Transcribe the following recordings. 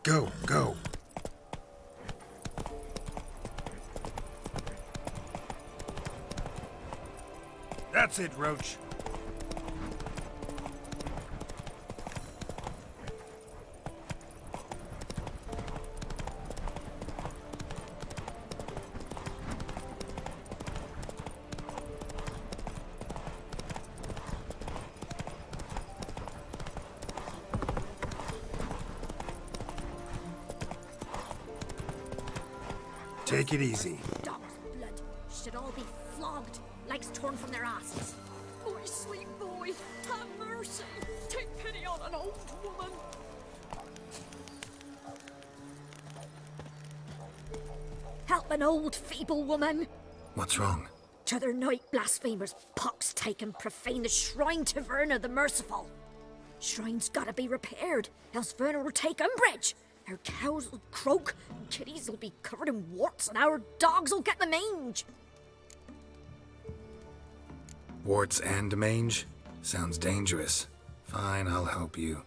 Go, go. That's it, Roach. Take it easy. Dog's blood should all be flogged, legs torn from their asses. Boy, sweet boy, have mercy. Take pity on an old woman. Help an old feeble woman. What's wrong? T'other night blasphemers pox taken profane the shrine to Verna the Merciful. Shrine's gotta be repaired, else Verna will take umbrage. Our cows will croak, and kitties will be covered in warts, and our dogs will get the mange. Warts and mange? Sounds dangerous. Fine, I'll help you.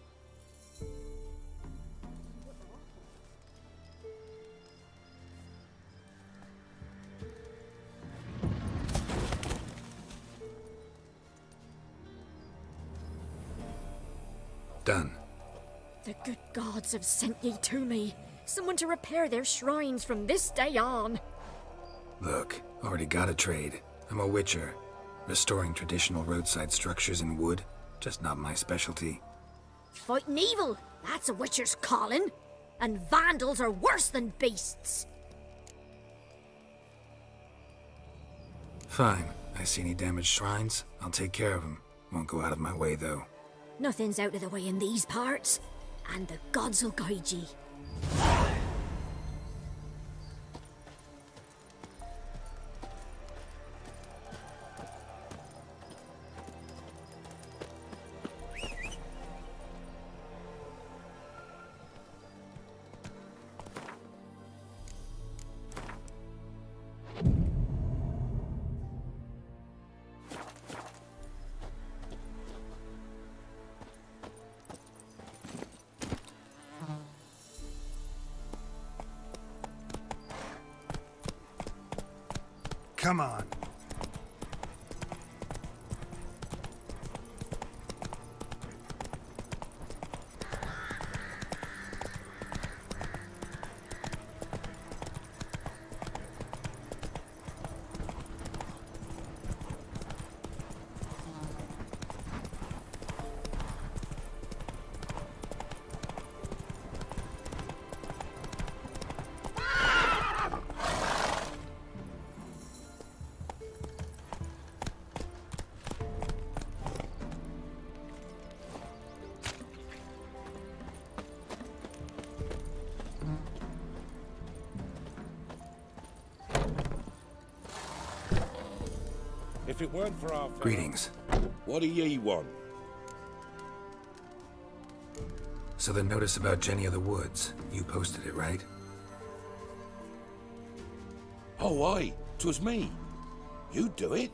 Done. The good gods have sent ye to me. Someone to repair their shrines from this day on. Look, already got a trade. I'm a witcher. Restoring traditional roadside structures in wood, just not my specialty. Fighting evil, that's a witcher's calling. And vandals are worse than beasts. Fine. I see any damaged shrines, I'll take care of them. Won't go out of my way, though. Nothing's out of the way in these parts, and the gods will guide ye. Come on. If it weren't for our... Greetings. What do ye want? So the notice about Jenny of the Woods, you posted it, right? Oh, aye, 'twas me. You do it?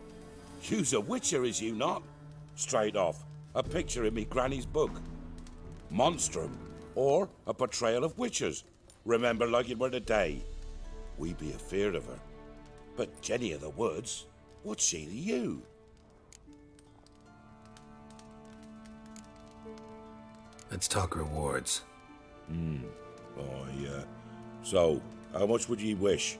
You's a witcher, is you not? Straight off, a picture in me granny's book. Monstrum, or a portrayal of witchers. Remember like it were the day. We be afeard of her. But Jenny of the Woods, what's she to you? Let's talk rewards. So, how much would ye wish?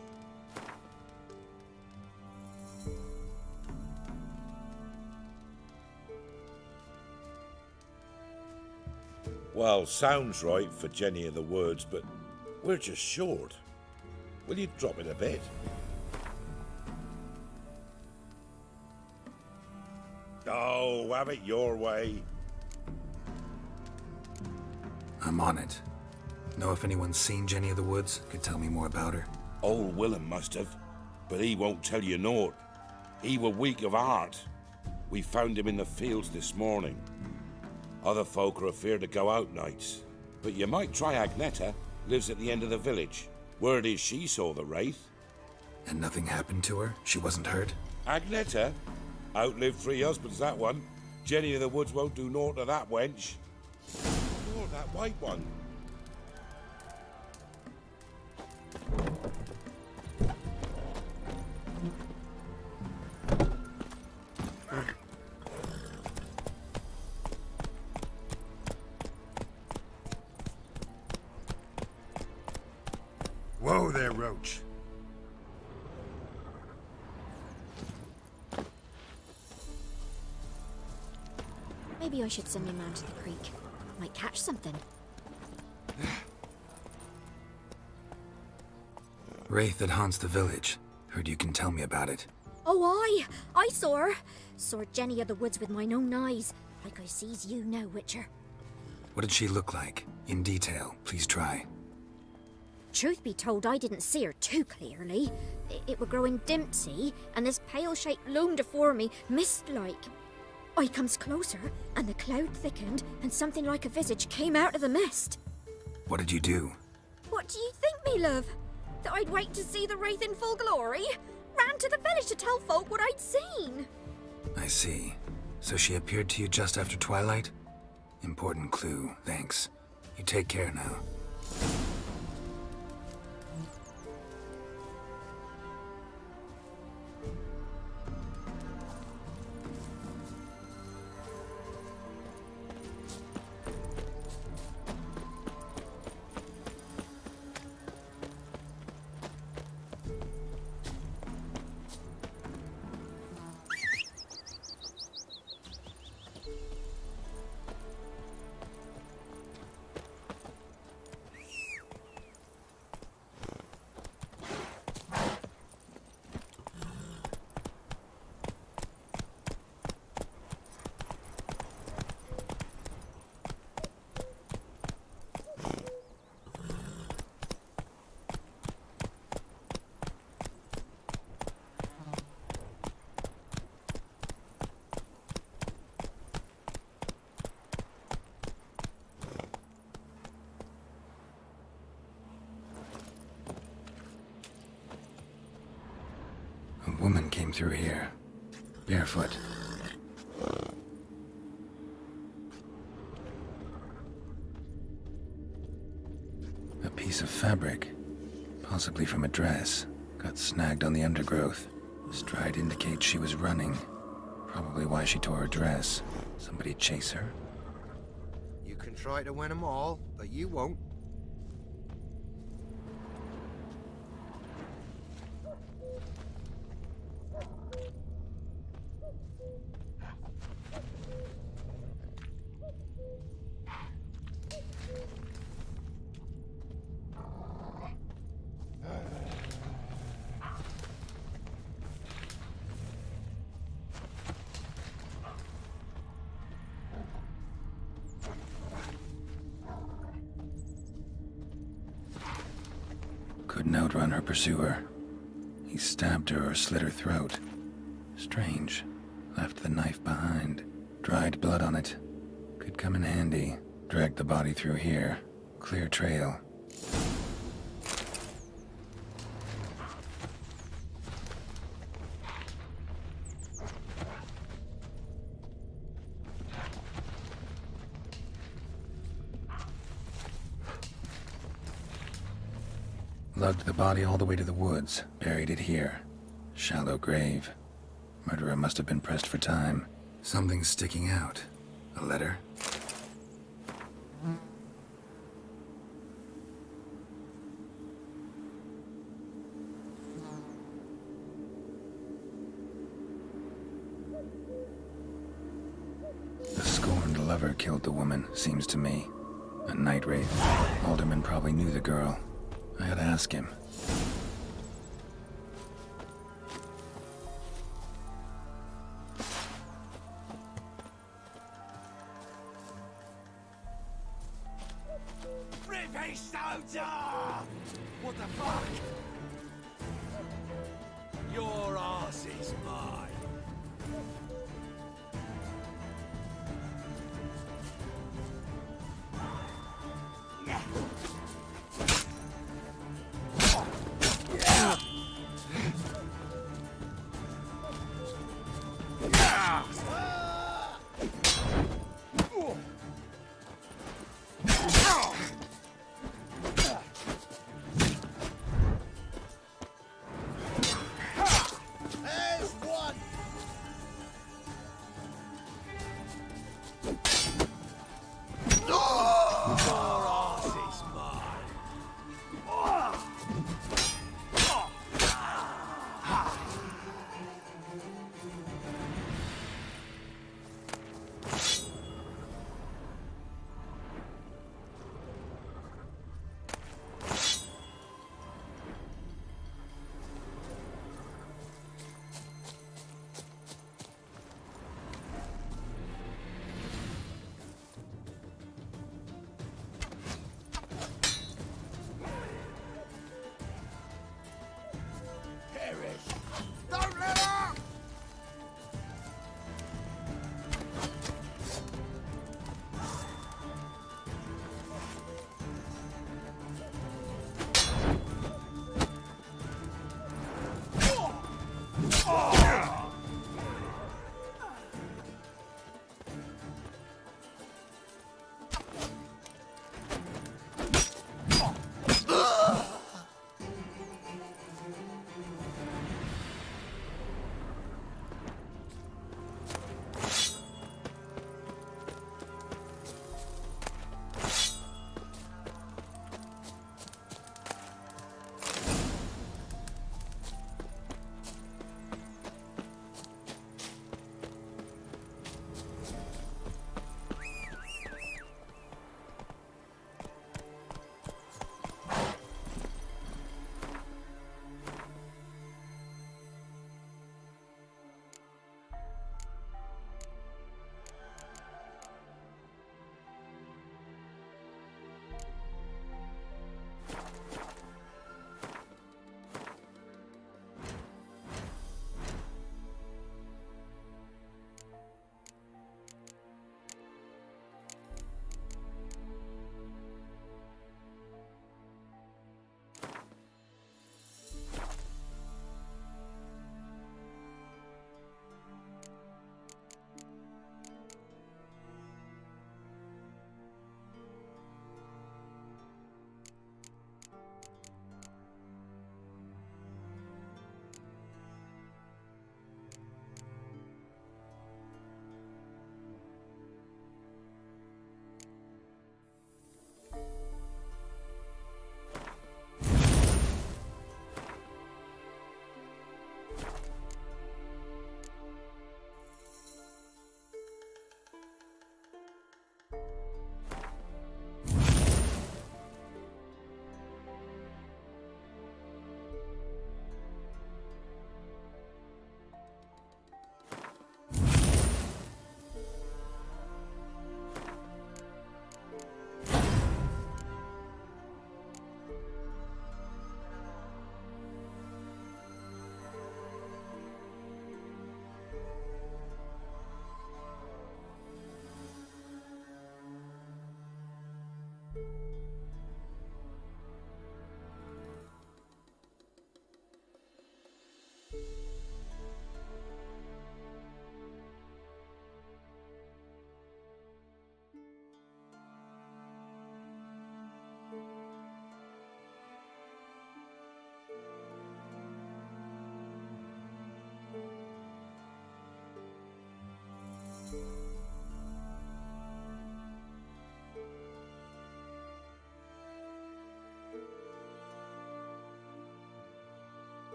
Well, sounds right for Jenny of the Woods, but we're just short. Will you drop it a bit? Oh, have it your way. I'm on it. Know if anyone's seen Jenny of the Woods? Could tell me more about her. Old Willem must have, but he won't tell you naught. He were weak of heart. We found him in the fields this morning. Other folk are afeard to go out nights. But you might try Agneta, lives at the end of the village. Word is she saw the wraith. And nothing happened to her? She wasn't hurt? Agneta? Outlived 3 husbands, that one. Jenny of the Woods won't do naught to that wench. Nor that white one. Whoa there, Roach. Maybe I should send my man to the creek. Might catch something. Wraith that haunts the village. Heard you can tell me about it. Oh, I saw her. Saw Jenny of the woods with mine own eyes. Like I sees you now, Witcher. What did she look like? In detail, please try. Truth be told, I didn't see her too clearly. It were growing dim, see, and this pale shape loomed afore me, mist-like. I comes closer, and the cloud thickened, and something like a visage came out of the mist. What did you do? What do you think, me love? That I'd wait to see the wraith in full glory? Ran to the village to tell folk what I'd seen. I see. So she appeared to you just after twilight? Important clue, thanks. You take care now. A woman came through here, barefoot. A piece of fabric, possibly from a dress, got snagged on the undergrowth. Stride indicates she was running. Probably why she tore her dress. Somebody chase her? You can try to win them all, but you won't. Couldn't outrun her pursuer. He stabbed her or slit her throat. Strange. Left the knife behind. Dried blood on it. Could come in handy. Dragged the body through here. Clear trail. Lugged the body all the way to the woods, buried it here. Shallow grave. Murderer must have been pressed for time. Something's sticking out. A letter? The scorned lover killed the woman, seems to me. A night wraith. Alderman probably knew the girl. I gotta ask him. What the fuck? Your ass is mine.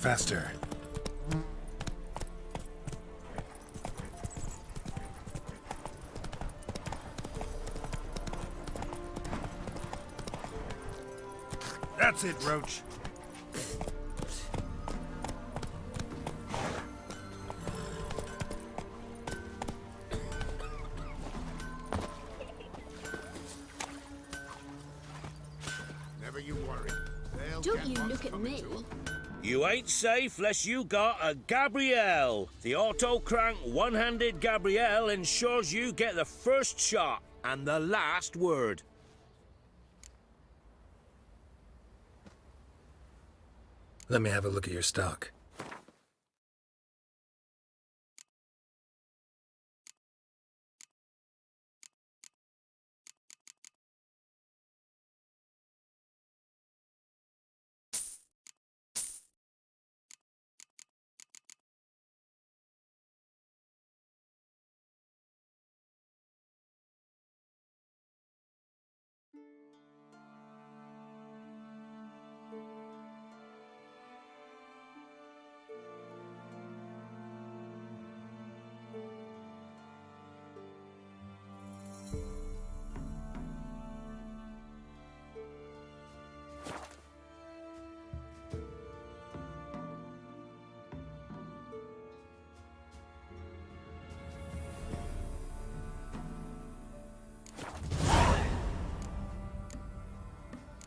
Faster. That's it, Roach. Never you worry. They'll Don't get you what's look at coming me. to 'em. You ain't safe less you got a Gabrielle. The auto-crank one-handed Gabrielle ensures you get the first shot and the last word. Let me have a look at your stock.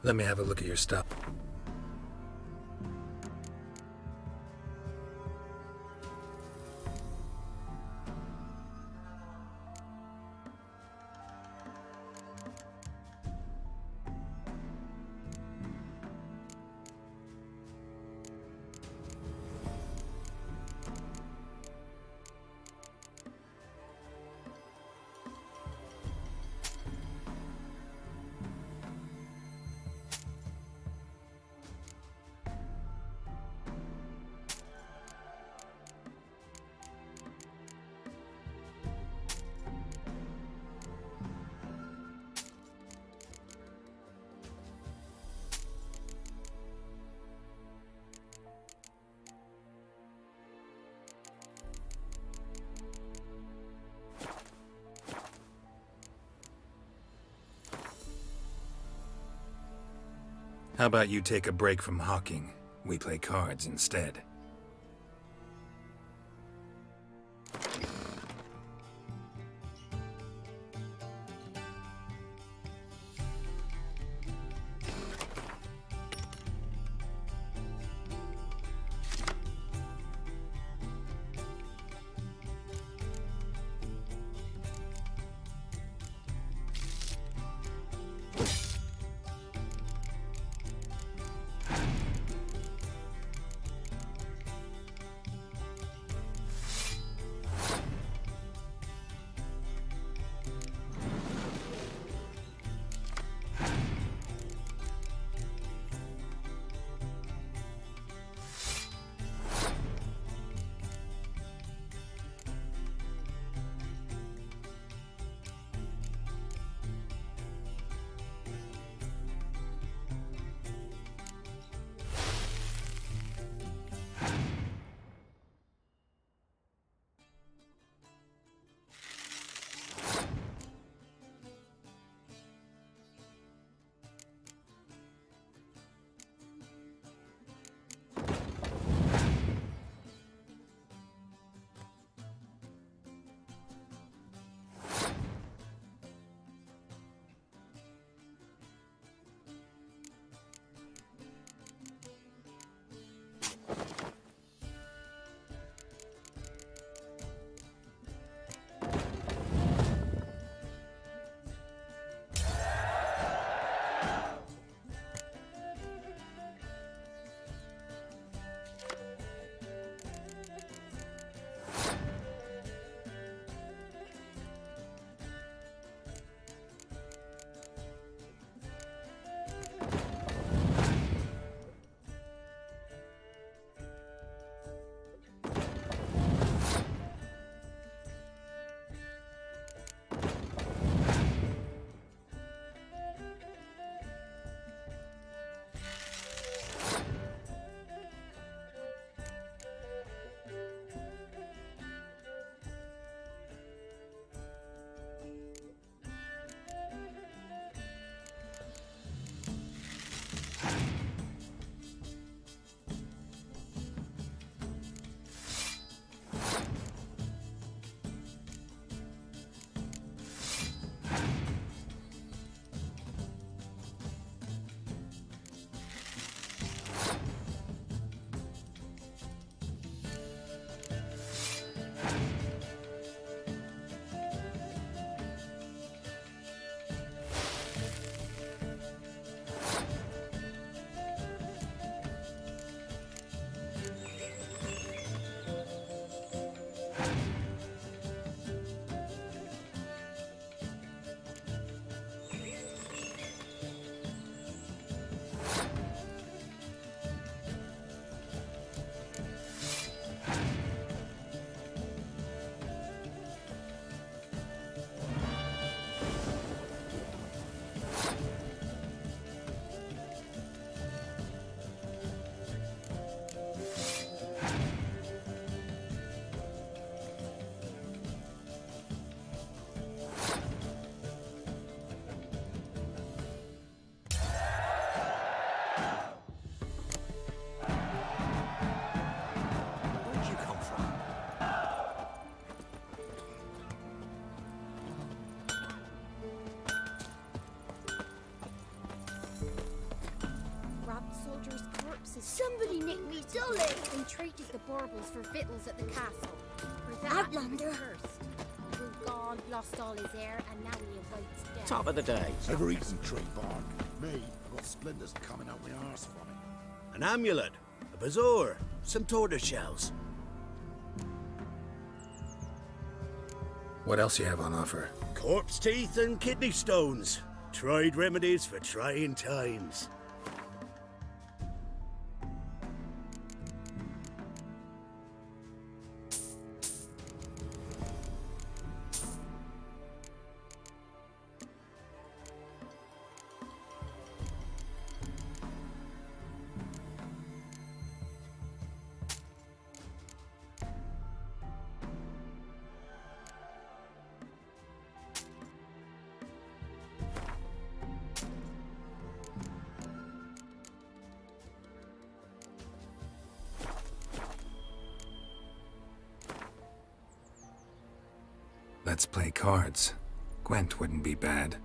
Let me have a look at your stock. How about you take a break from hawking? We play cards instead. Somebody nicked me dolly. They traded the baubles for victuals at the castle. For that, Outlander. Cursed. Well, God lost all his heir, and now he awaits death. Top of the day. Ever eaten tree bark? Me, I've got splinters coming out my arse from it. An amulet, a bazaar, some tortoise shells. What else you have on offer? Corpse teeth and kidney stones. Tried remedies for trying times. Let's play cards. Gwent wouldn't be bad.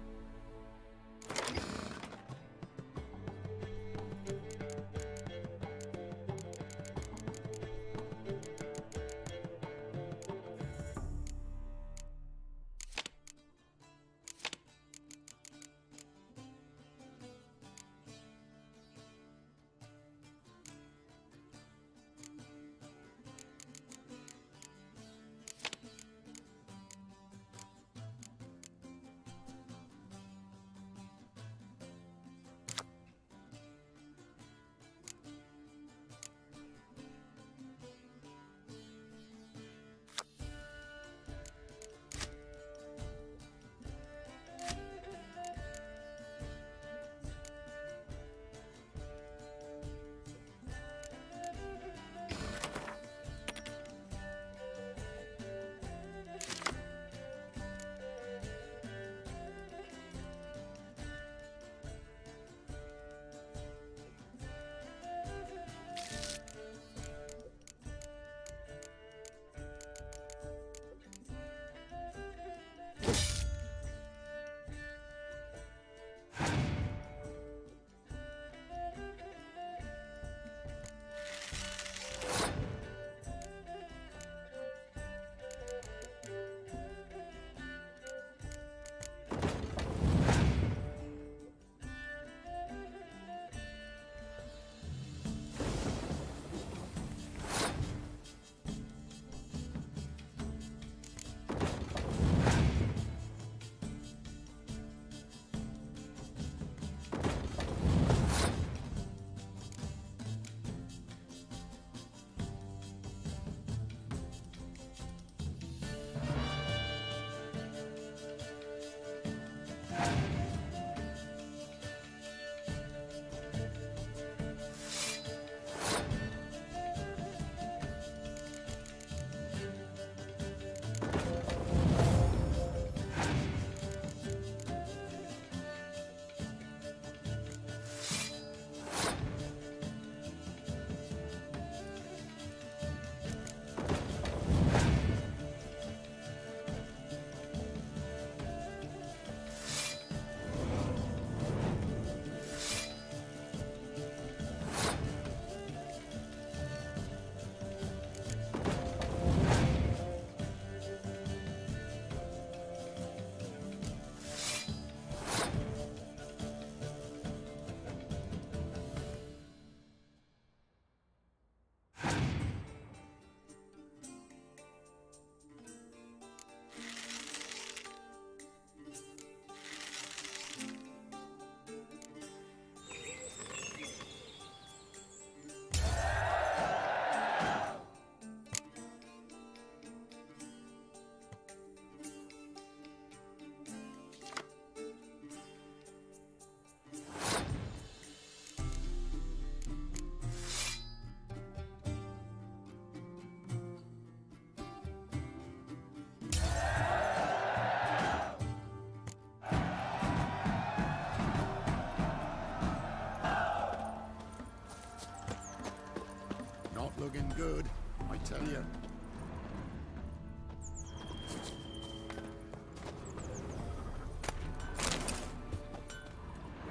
Looking good, I tell you.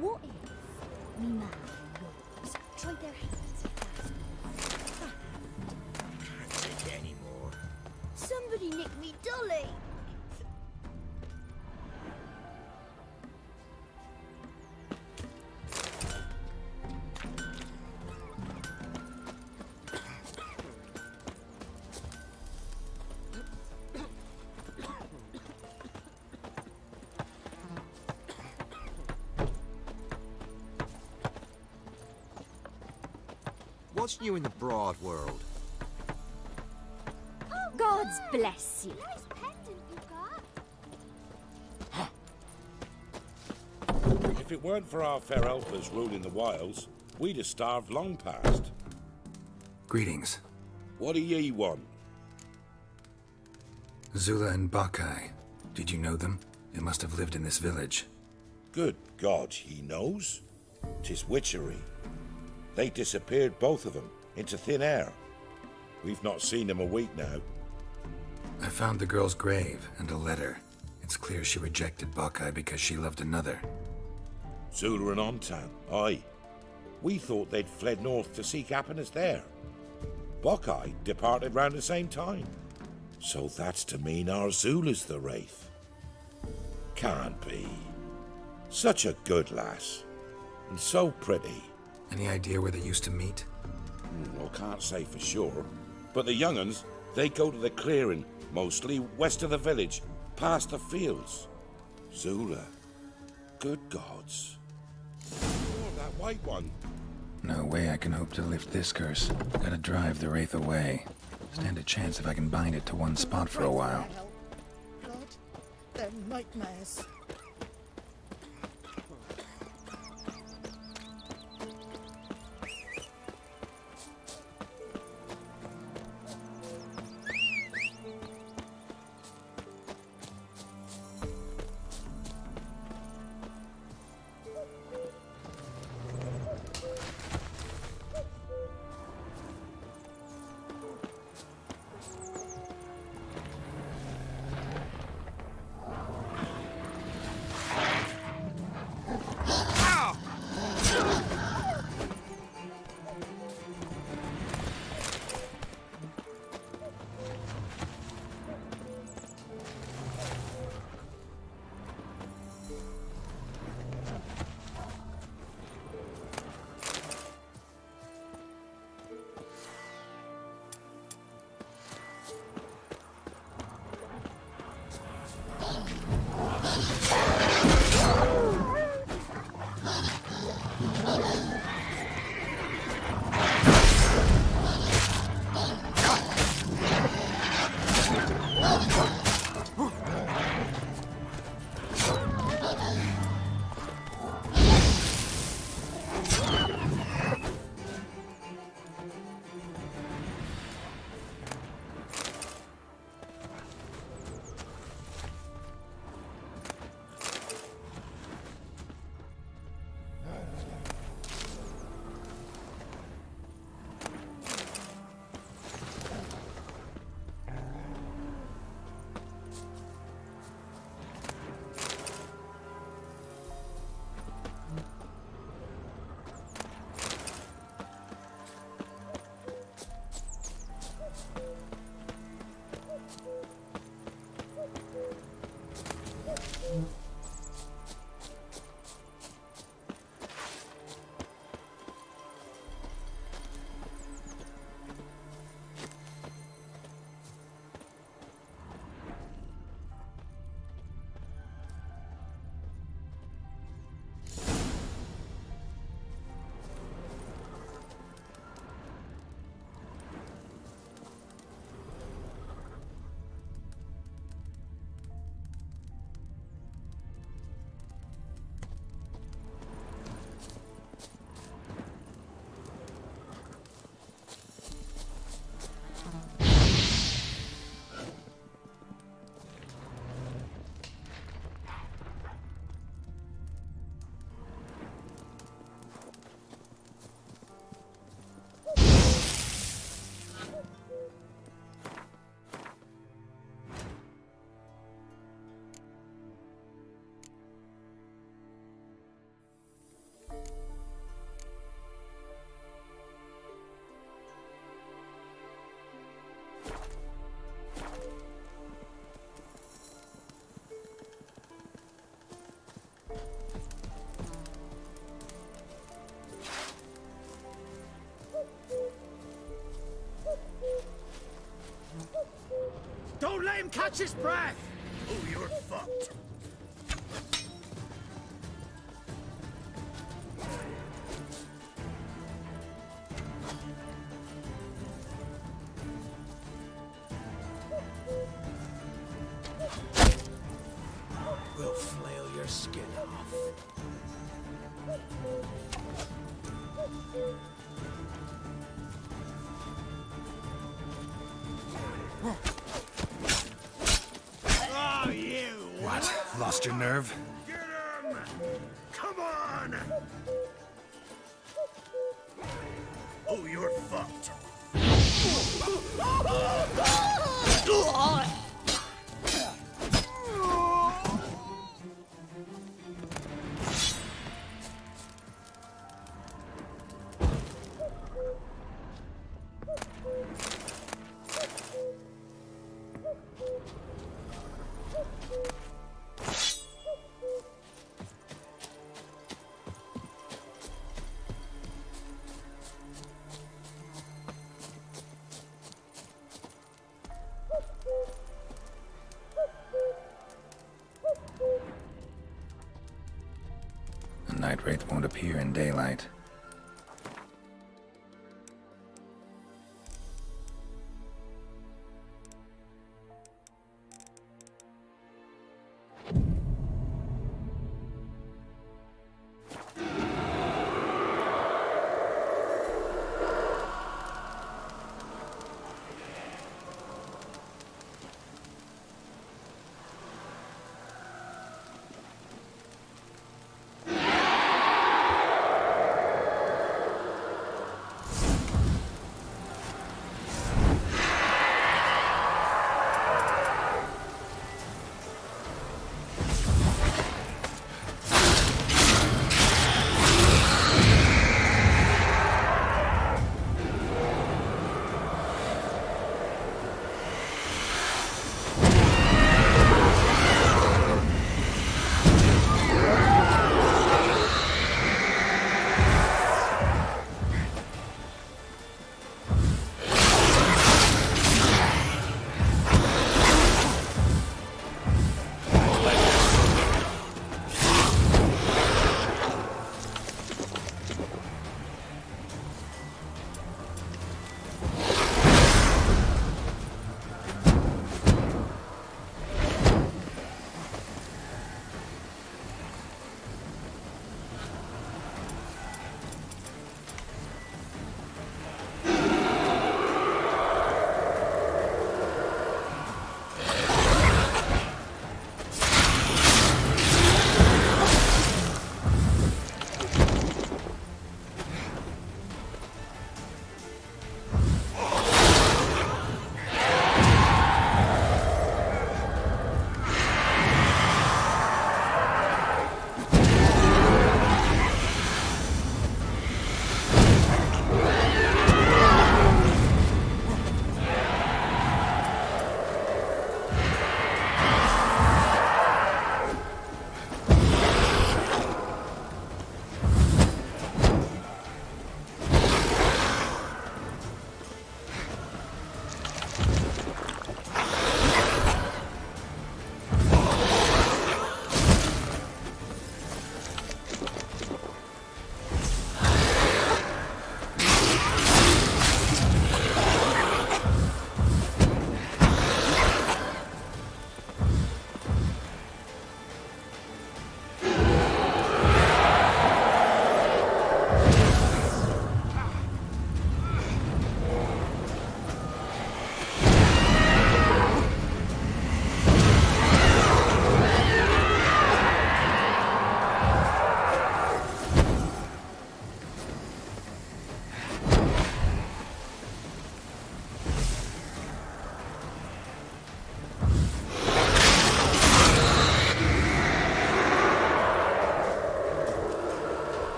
What if me man and yours tried their hands What's new in the broad world? God's bless you. Nice pendant you got. If it weren't for our fair elfers ruling the wilds, we'd have starved long past. Greetings. What do ye want? Zula and Bakai. Did you know them? They must have lived in this village. Good God, he knows? 'Tis witchery. They disappeared, both of them, into thin air. We've not seen them a week now. I found the girl's grave and a letter. It's clear she rejected Bakai because she loved another. Zula and Ontan, aye. We thought they'd fled north to seek happiness there. Bakai departed round the same time. So that's to mean our Zula's the wraith. Can't be. Such a good lass. And so pretty. Any idea where they used to meet? Well, can't say for sure. But the young'uns, they go to the clearing, mostly west of the village, past the fields. Zula. Good gods. Oh, that white one. No way I can hope to lift this curse. Gotta drive the wraith away. Stand a chance if I can bind it to one spot for a while. God, they're nightmares. Don't let him catch his breath! Oh, you're fucked. We'll flail your skin off. Oh, you! What? Lost your nerve? Get him! Come on! Oh, you're fucked. The night wraith won't appear in daylight.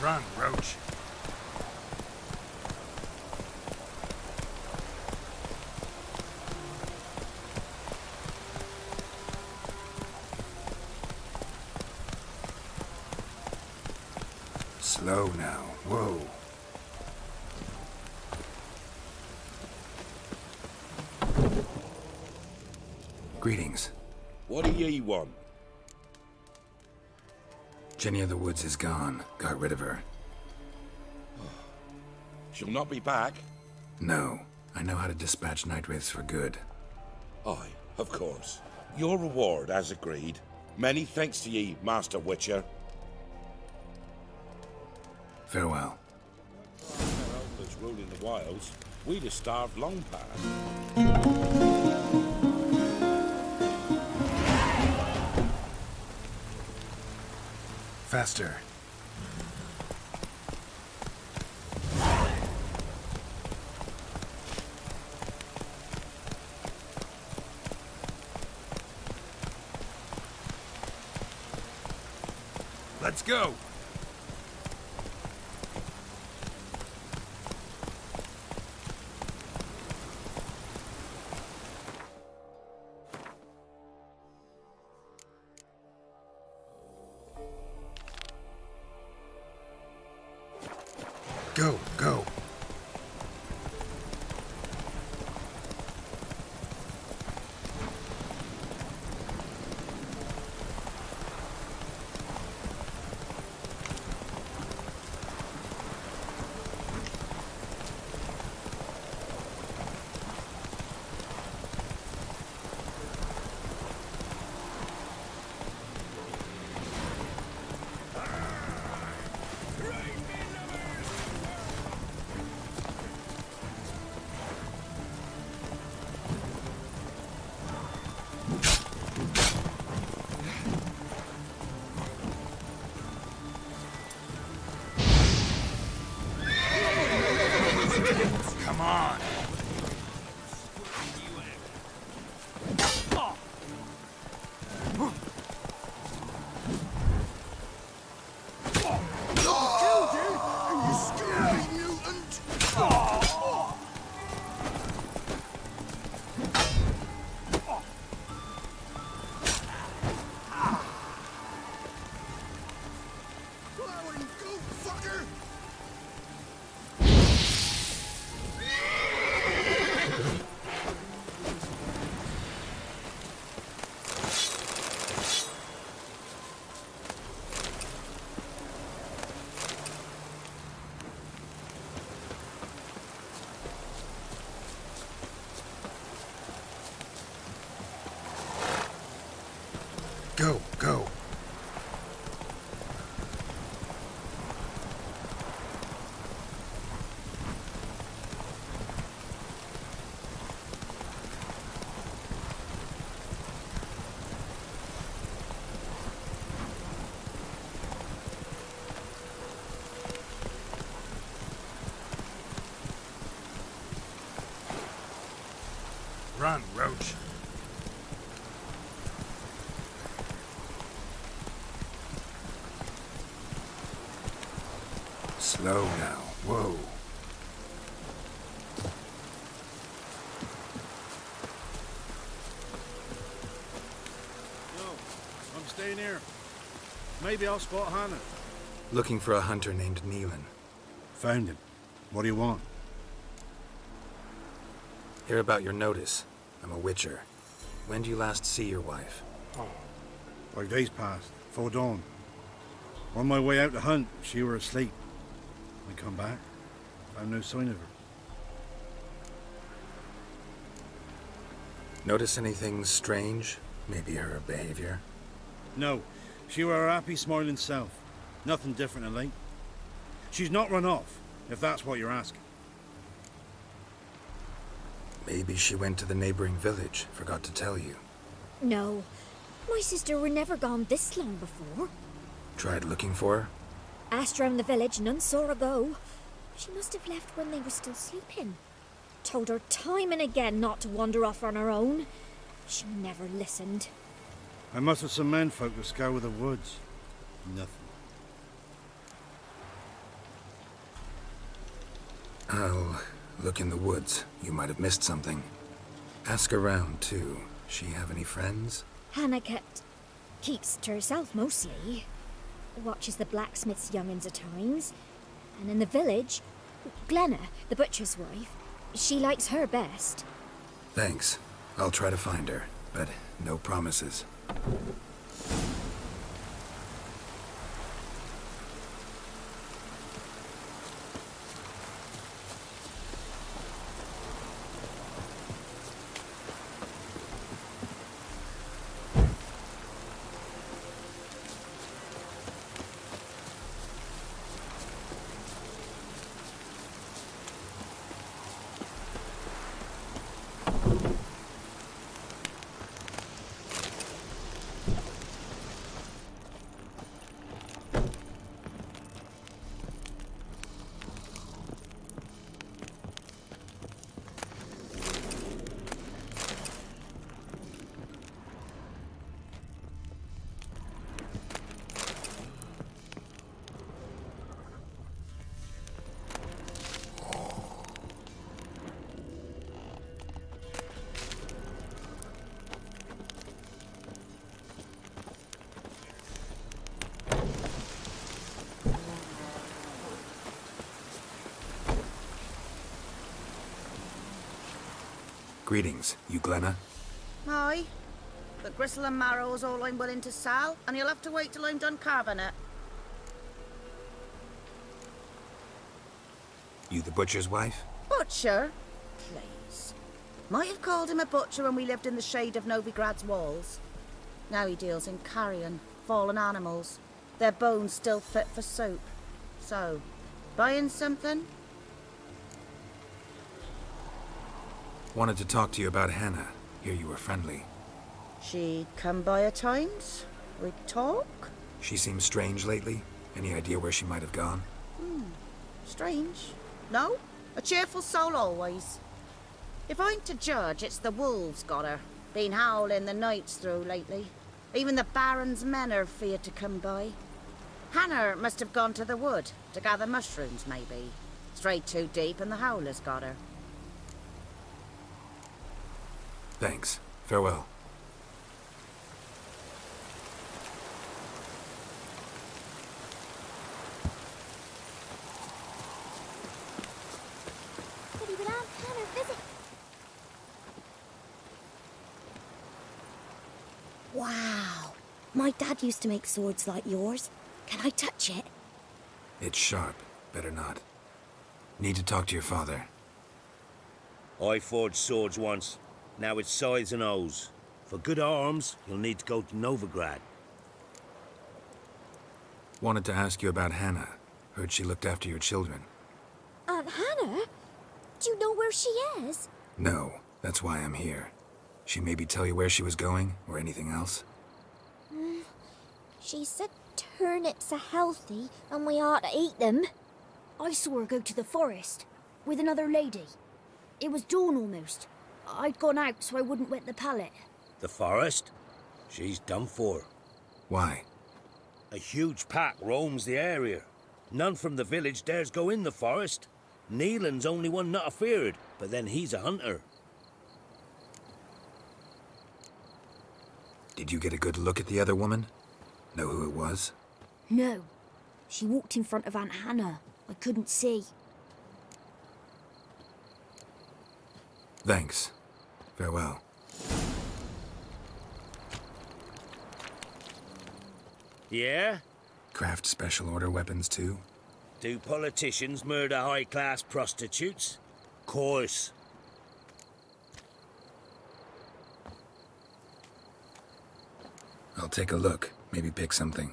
Run, Roach. Slow now. Whoa. Greetings. What do ye want? Jenny of the Woods is gone. Got rid of her. She'll not be back. No. I know how to dispatch night wraiths for good. Aye, of course. Your reward, as agreed. Many thanks to ye, Master Witcher. Farewell. That's ruling the wilds. We'd have starved long past. Faster. Let's go. Go, go. Come on. Go, go. Run, Roach. Slow now. Whoa. No, I'm staying here. Maybe I'll spot Hannah. Looking for a hunter named Neelan. Found him. What do you want? Hear about your notice. I'm a witcher. When do you last see your wife? 5 days passed, 'fore dawn. On my way out to hunt, she were asleep. I come back, found no sign of her. Notice anything strange? Maybe her behavior? No, she were her happy, smiling self. Nothing different of late. She's not run off, if that's what you're asking. Maybe she went to the neighboring village, forgot to tell you. No, my sister were never gone this long before. Tried looking for her? Asked round the village, none saw her go. She must have left when they were still sleeping. Told her time and again not to wander off on her own. She never listened. I mustered some men folk to scour the woods. Nothing. I'll look in the woods. You might have missed something. Ask around, too. She have any friends? Hannah keeps to herself mostly. Watches the blacksmith's young'uns at times. And in the village, Glenna, the butcher's wife, she likes her best. Thanks. I'll try to find her, but no promises. Greetings, you Glenna? Aye. But gristle and marrow's all I'm willing to sell, and you'll have to wait till I'm done carving it. You the butcher's wife? Butcher? Please. Might have called him a butcher when we lived in the shade of Novigrad's walls. Now he deals in carrion, fallen animals. Their bones still fit for soup. So, buying something? Wanted to talk to you about Hannah. Hear you were friendly. She'd come by at times. We'd talk. She seems strange lately. Any idea where she might have gone? Strange. No? A cheerful soul always. If I'm to judge, it's the wolves got her. Been howling the nights through lately. Even the Baron's men are feared to come by. Hannah must have gone to the wood, to gather mushrooms, maybe. Strayed too deep and the howlers got her. Thanks. Farewell. But he would ask Hannah visit. Wow. My dad used to make swords like yours. Can I touch it? It's sharp. Better not. Need to talk to your father. I forged swords once. Now it's scythes and hoes. For good arms, you'll need to go to Novigrad. Wanted to ask you about Hannah. Heard she looked after your children. Aunt Hannah? Do you know where she is? No, that's why I'm here. She maybe tell you where she was going, or anything else? She said turnips are healthy and we ought to eat them. I saw her go to the forest with another lady. It was dawn almost. I'd gone out so I wouldn't wet the pallet. The forest? She's done for. Why? A huge pack roams the area. None from the village dares go in the forest. Neelan's only one not afeared, but then he's a hunter. Did you get a good look at the other woman? Know who it was? No. She walked in front of Aunt Hannah. I couldn't see. Thanks. Farewell. Yeah? Craft special order weapons too? Do politicians murder high-class prostitutes? Course. I'll take a look. Maybe pick something.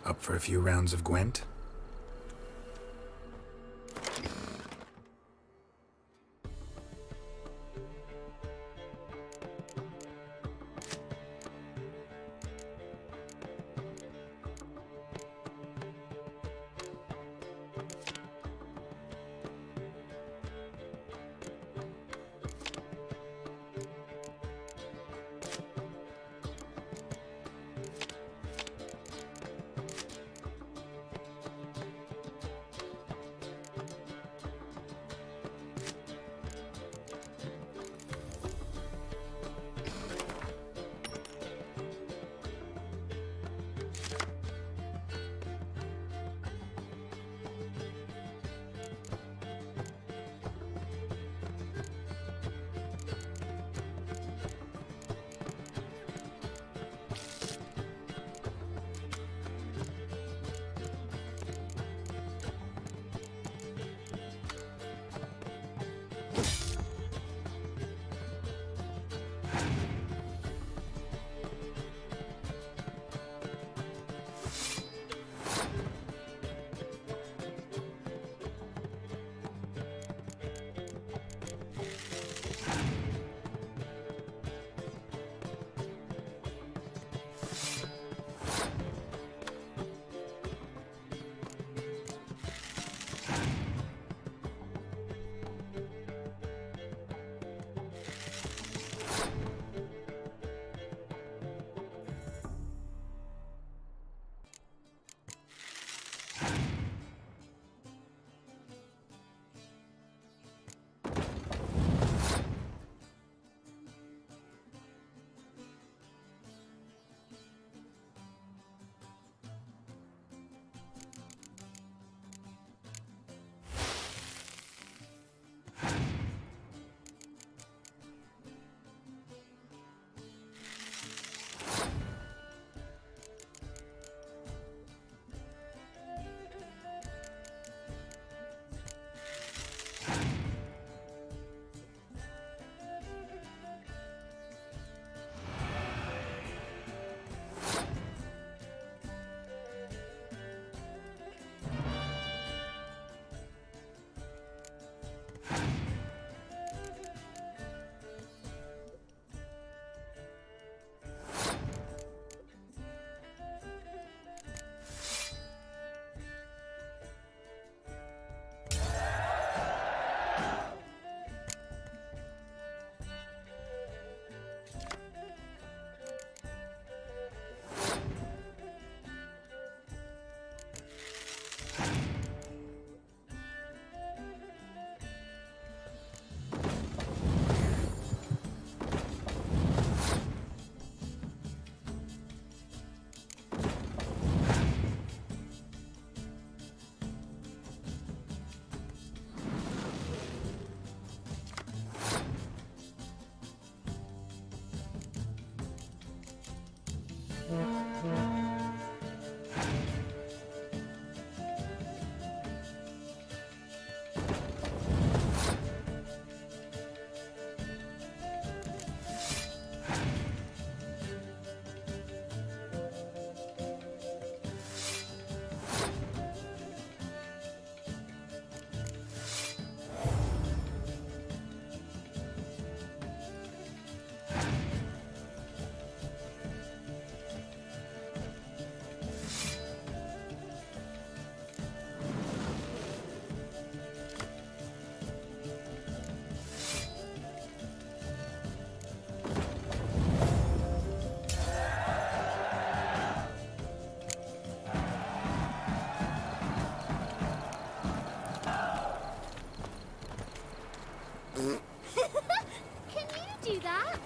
Up for a few rounds of Gwent? do that?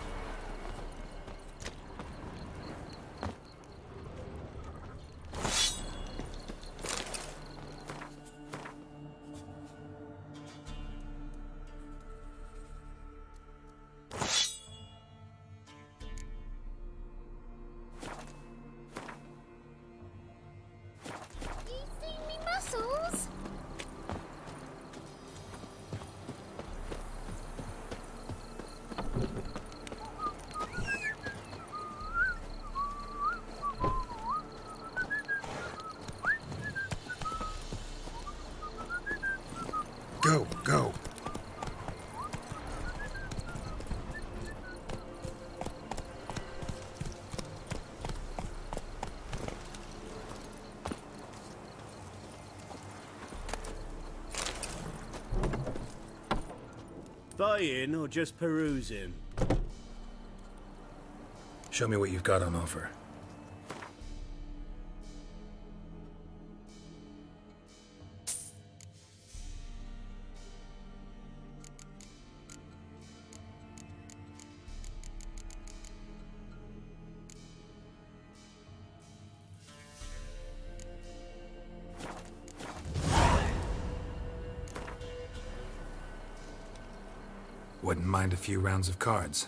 You see me muscles? Go, go. Buying or just perusing? Show me what you've got on offer. Wouldn't mind a few rounds of cards.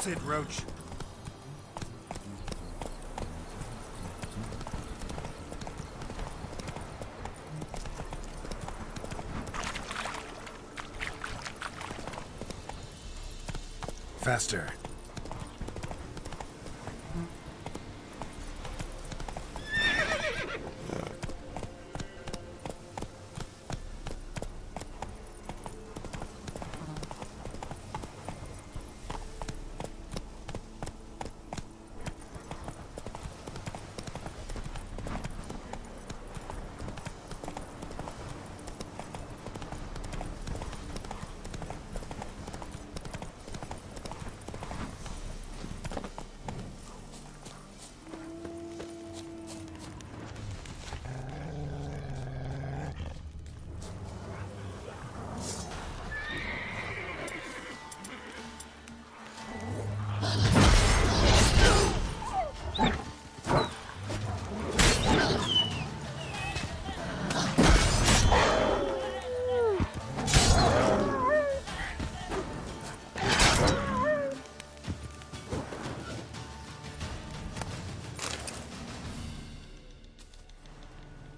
That's it, Roach. Faster.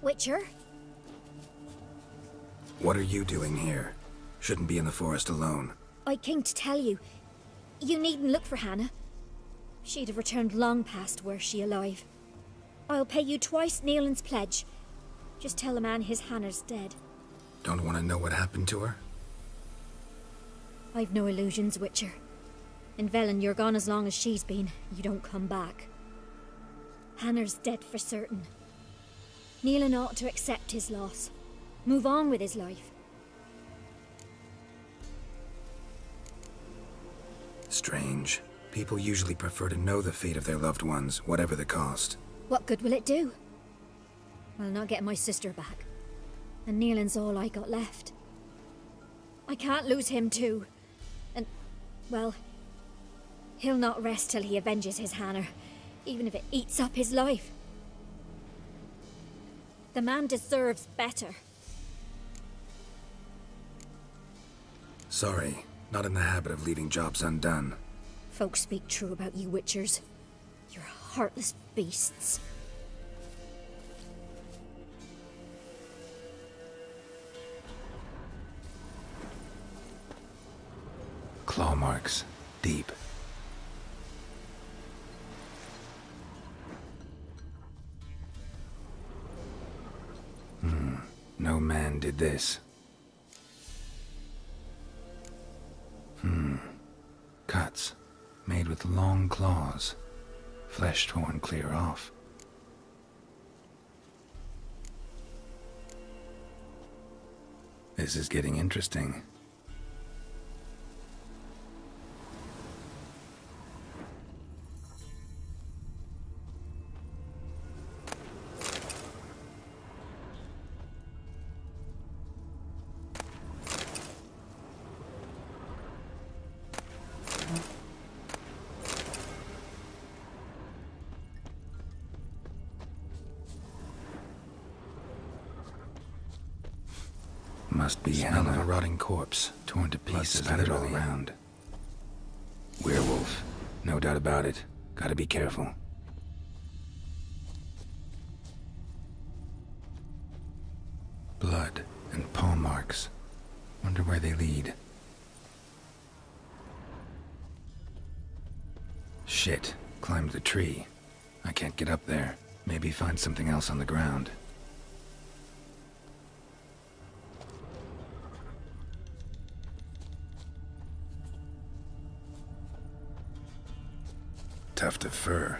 Witcher? What are you doing here? Shouldn't be in the forest alone. I came to tell you. You needn't look for Hannah. She'd have returned long past were she alive. I'll pay you twice Nealon's pledge. Just tell the man his Hannah's dead. Don't want to know what happened to her? I've no illusions, Witcher. In Velen, you're gone as long as she's been. You don't come back. Hannah's dead for certain. Nealon ought to accept his loss. Move on with his life. Strange. People usually prefer to know the fate of their loved ones, whatever the cost. What good will it do? I'll not get my sister back. And Nealon's all I got left. I can't lose him too. And, well, he'll not rest till he avenges his Hannah, even if it eats up his life. The man deserves better. Sorry, not in the habit of leaving jobs undone. Folks speak true about you Witchers. You're heartless beasts. Claw marks. Deep. No man did this. Cuts. Made with long claws. Flesh torn clear off. This is getting interesting. Must be Smell of a rotting corpse, torn to pieces, spattered all around. Werewolf, no doubt about it. Gotta be careful. Blood and paw marks. Wonder where they lead. Shit, climbed the tree. I can't get up there. Maybe find something else on the ground. Tuft of fur.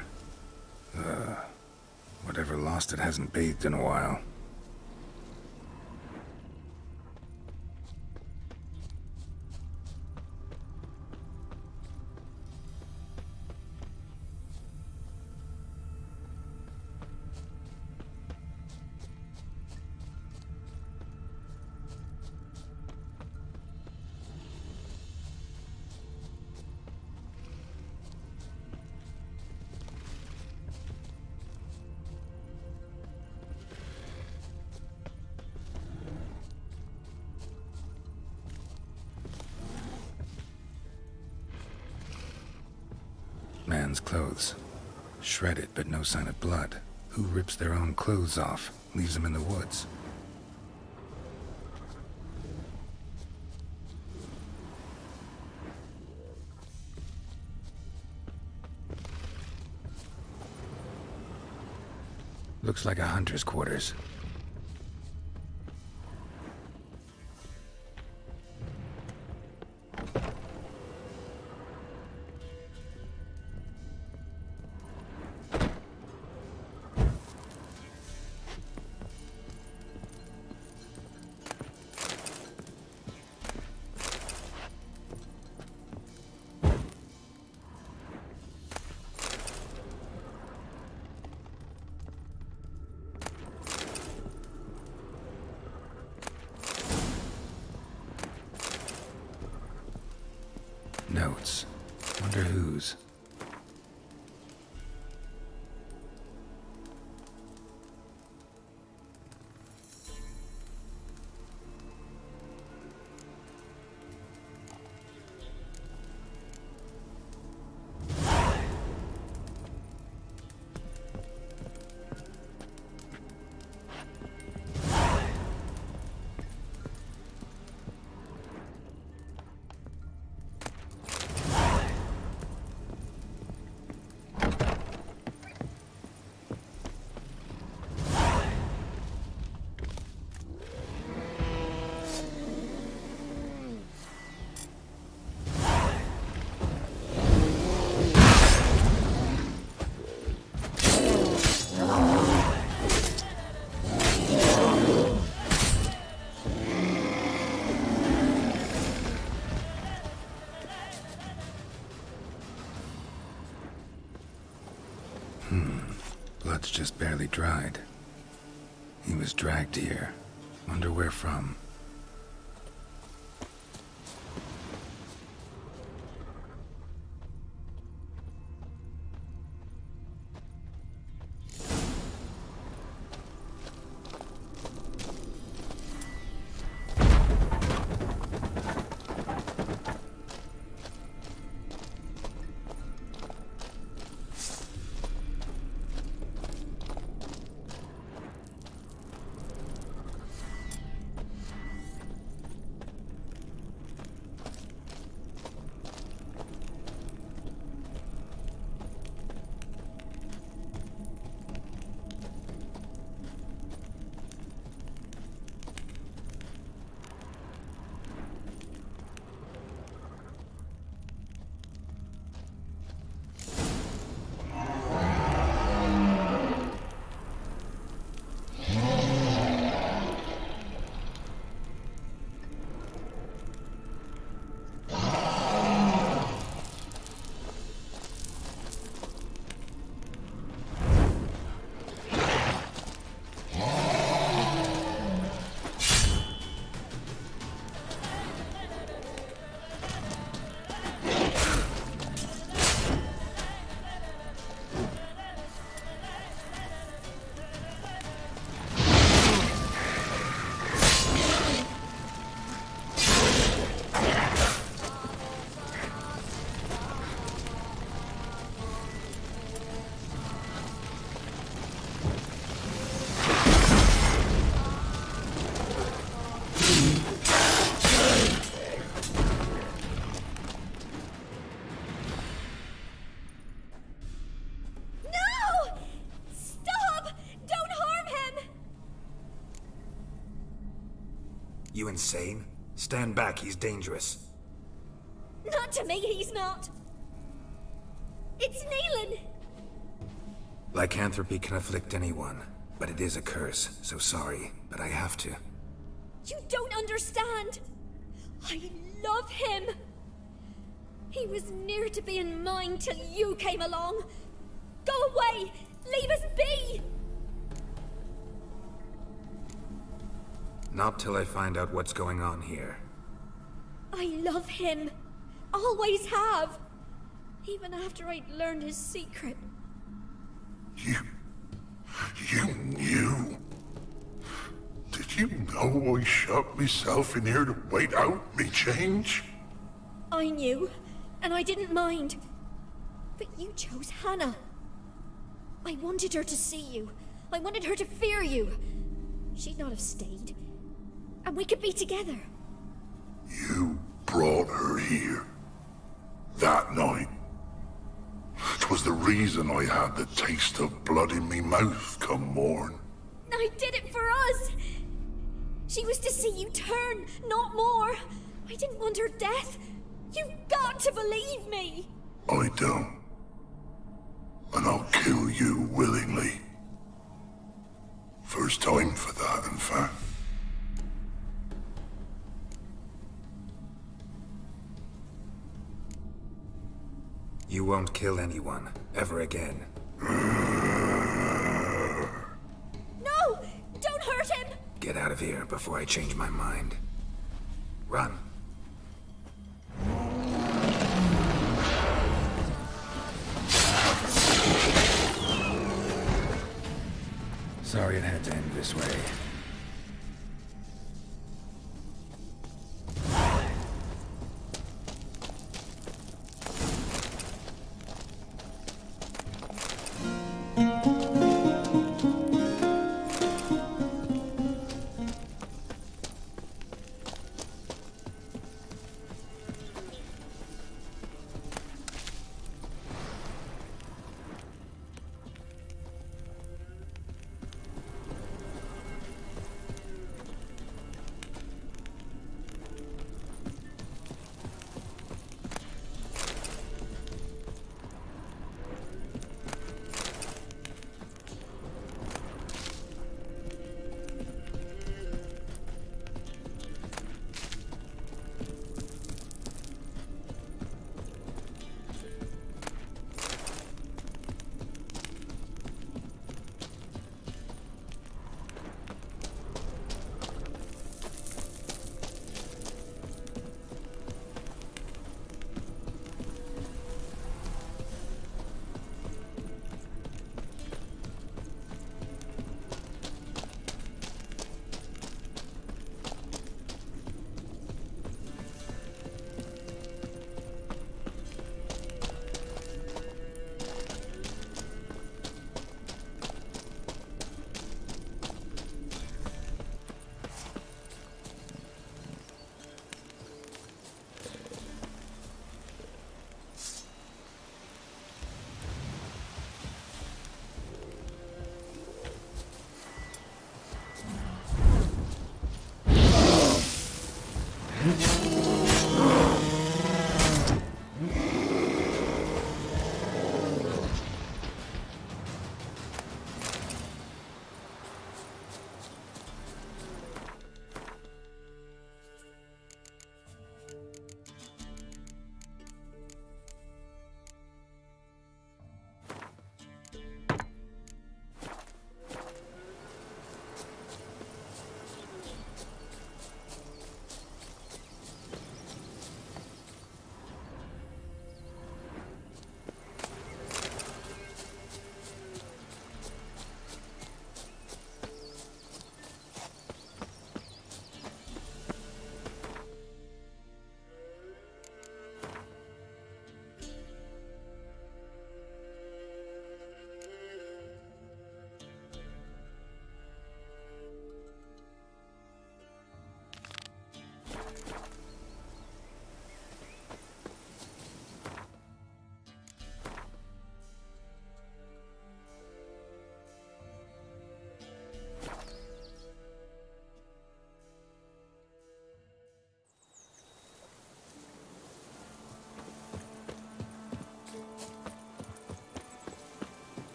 Whatever lost it hasn't bathed in a while. man's clothes. Shredded, but no sign of blood. Who rips their own clothes off, leaves them in the woods? Looks like a hunter's quarters. Notes. Wonder whose. Blood's just barely dried. He was dragged here. Wonder where from. You insane? Stand back, he's dangerous. Not to me, he's not. It's Neelan. Lycanthropy can afflict anyone, but it is a curse, so sorry, but I have to. You don't understand. I love him. He was near to being mine till you came along. Go away! Leave us be! Not till I find out what's going on here. I love him. Always have. Even after I'd learned his secret. You knew? Did you know I shut myself in here to wait out me change? I knew, and I didn't mind. But you chose Hannah. I wanted her to see you. I wanted her to fear you. She'd not have stayed. And we could be together. You brought her here. That night. 'Twas the reason I had the taste of blood in me mouth come morn. I did it for us. She was to see you turn, not more. I didn't want her death. You've got to believe me. I don't. And I'll kill you willingly. First time for that, in fact. You won't kill anyone, ever again. No! Don't hurt him! Get out of here before I change my mind. Run. Sorry it had to end this way.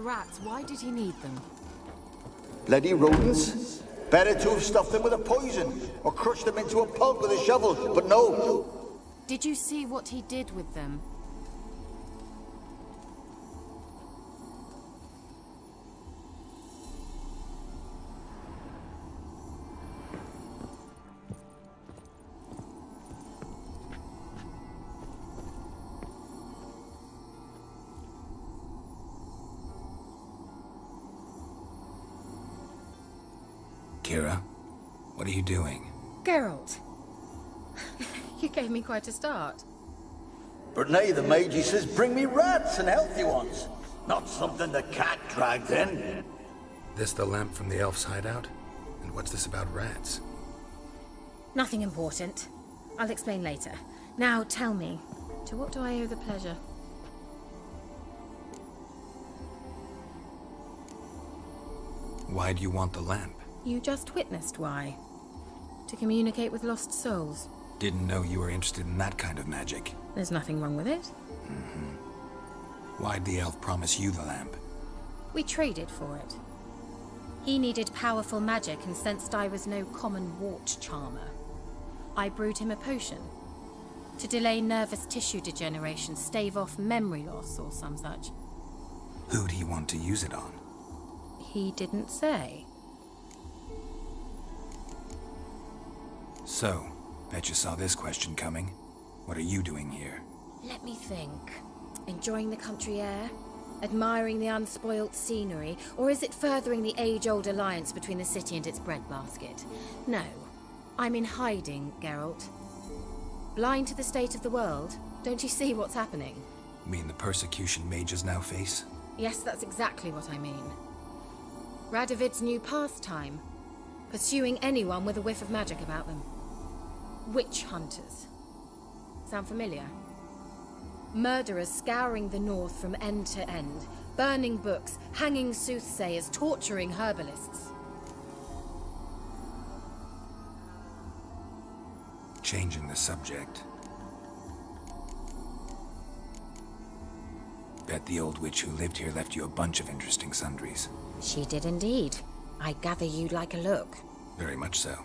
rats, why did he need them? Bloody rodents. Better to have stuffed them with a poison, or crushed them into a pulp with a shovel, but no. Did you see what he did with them? Kira, what are you doing? Geralt. You gave me quite a start. But now the mage, he says, bring me rats and healthy ones. Not something the cat dragged in. This the lamp from the elf's hideout? And what's this about rats? Nothing important. I'll explain later. Now tell me, to what do I owe the pleasure? Why do you want the lamp? You just witnessed why. To communicate with lost souls. Didn't know you were interested in that kind of magic. There's nothing wrong with it. Why'd the elf promise you the lamp? We traded for it. He needed powerful magic and sensed I was no common wart charmer. I brewed him a potion. To delay nervous tissue degeneration, stave off memory loss or some such. Who'd he want to use it on? He didn't say. So, bet you saw this question coming. What are you doing here? Let me think. Enjoying the country air? Admiring the unspoilt scenery? Or is it furthering the age-old alliance between the city and its breadbasket? No. I'm in hiding, Geralt. Blind to the state of the world? Don't you see what's happening? Mean the persecution mages now face? Yes, that's exactly what I mean. Radovid's new pastime. Pursuing anyone with a whiff of magic about them. Witch hunters. Sound familiar? Murderers scouring the north from end to end, burning books, hanging soothsayers, torturing herbalists. Changing the subject. Bet the old witch who lived here left you a bunch of interesting sundries. She did indeed. I gather you'd like a look. Very much so.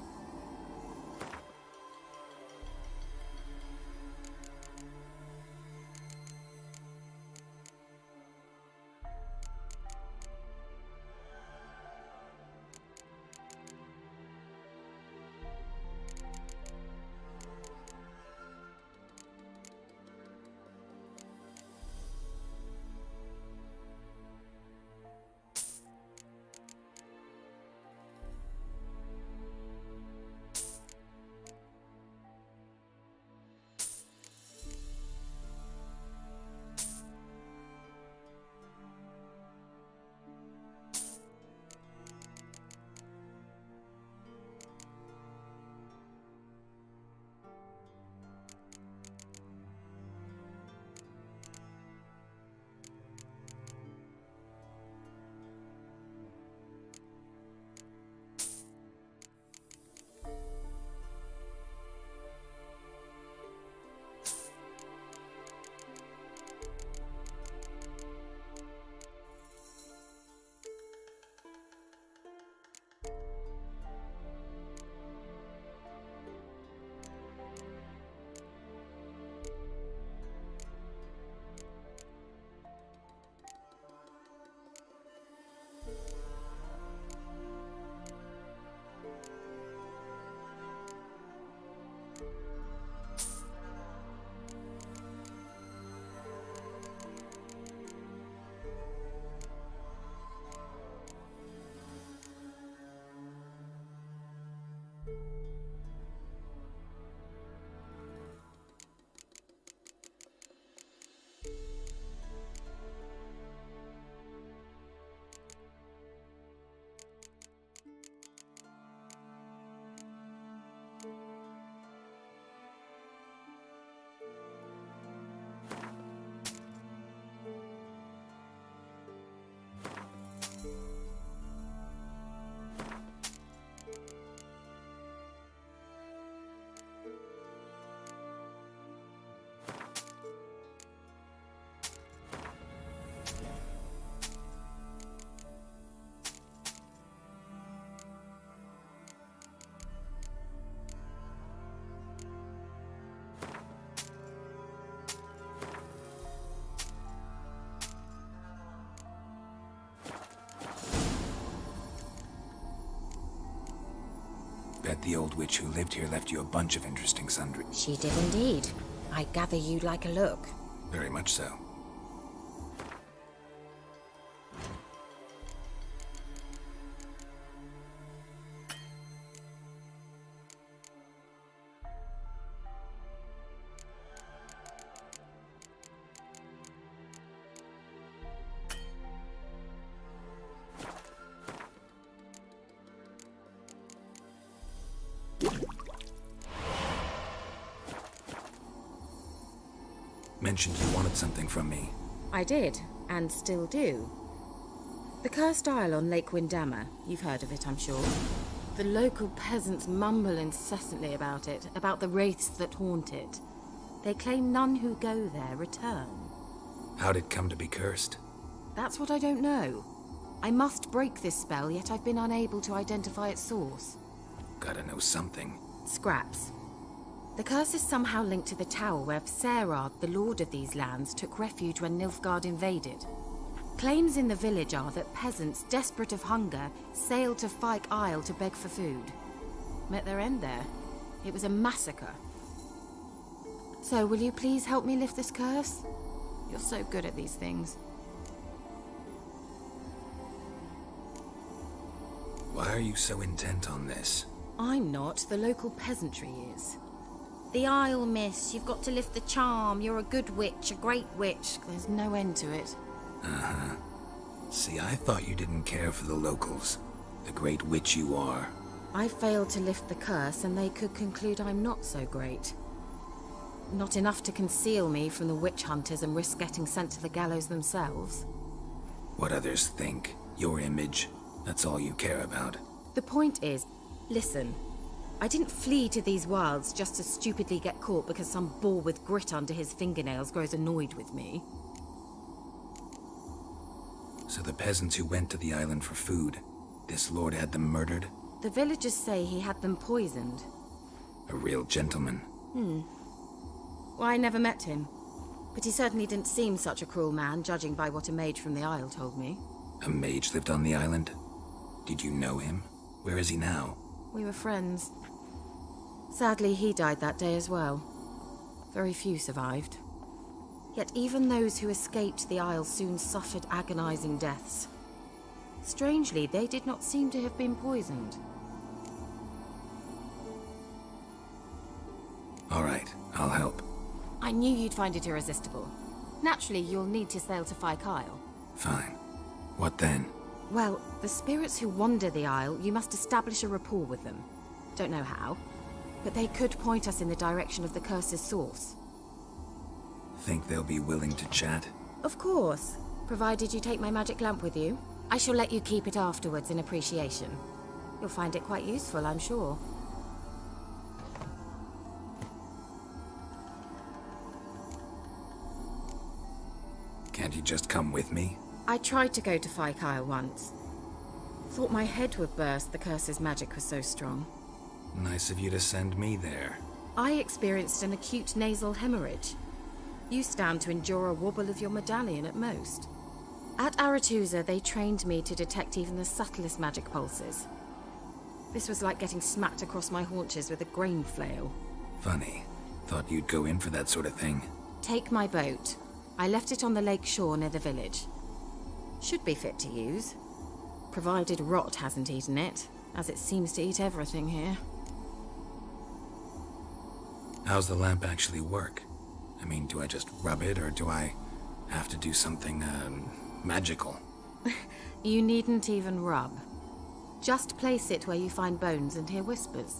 bet the old witch who lived here left you a bunch of interesting sundries. She did indeed. I gather you'd like a look. Very much so. Mentioned you wanted something from me. I did, and still do. The cursed isle on Lake Windammer. You've heard of it, I'm sure. The local peasants mumble incessantly about it, about the wraiths that haunt it. They claim none who go there return. How'd it come to be cursed? That's what I don't know. I must break this spell, yet I've been unable to identify its source. Gotta know something. Scraps. The curse is somehow linked to the tower where Serard, the lord of these lands, took refuge when Nilfgaard invaded. Claims in the village are that peasants, desperate of hunger, sailed to Fyke Isle to beg for food. Met their end there. It was a massacre. So, will you please help me lift this curse? You're so good at these things. Why are you so intent on this? I'm not. The local peasantry is. The Isle, miss. You've got to lift the charm. You're a good witch, a great witch. There's no end to it. Uh-huh. See, I thought you didn't care for the locals. The great witch you are. I failed to lift the curse, and they could conclude I'm not so great. Not enough to conceal me from the witch hunters and risk getting sent to the gallows themselves. What others think. Your image. That's all you care about. The point is, listen. I didn't flee to these wilds just to stupidly get caught because some boar with grit under his fingernails grows annoyed with me. So the peasants who went to the island for food, this lord had them murdered? The villagers say he had them poisoned. A real gentleman. Well, I never met him. But he certainly didn't seem such a cruel man, judging by what a mage from the Isle told me. A mage lived on the island? Did you know him? Where is he now? We were friends. Sadly, he died that day as well. Very few survived. Yet even those who escaped the Isle soon suffered agonizing deaths. Strangely, they did not seem to have been poisoned. All right, I'll help. I knew you'd find it irresistible. Naturally, you'll need to sail to Fyke Isle. Fine. What then? Well, the spirits who wander the Isle, you must establish a rapport with them. Don't know how, but they could point us in the direction of the curse's source. Think they'll be willing to chat? Of course, provided you take my magic lamp with you. I shall let you keep it afterwards in appreciation. You'll find it quite useful, I'm sure. Can't you just come with me? I tried to go to Fyke Isle once. Thought my head would burst, the curse's magic was so strong. Nice of you to send me there. I experienced an acute nasal hemorrhage. You stand to endure a wobble of your medallion at most. At Aretusa, they trained me to detect even the subtlest magic pulses. This was like getting smacked across my haunches with a grain flail. Funny. Thought you'd go in for that sort of thing. Take my boat. I left it on the lake shore near the village. Should be fit to use. Provided rot hasn't eaten it, as it seems to eat everything here. How's the lamp actually work? I mean, do I just rub it, or do I have to do something, magical? You needn't even rub. Just place it where you find bones and hear whispers.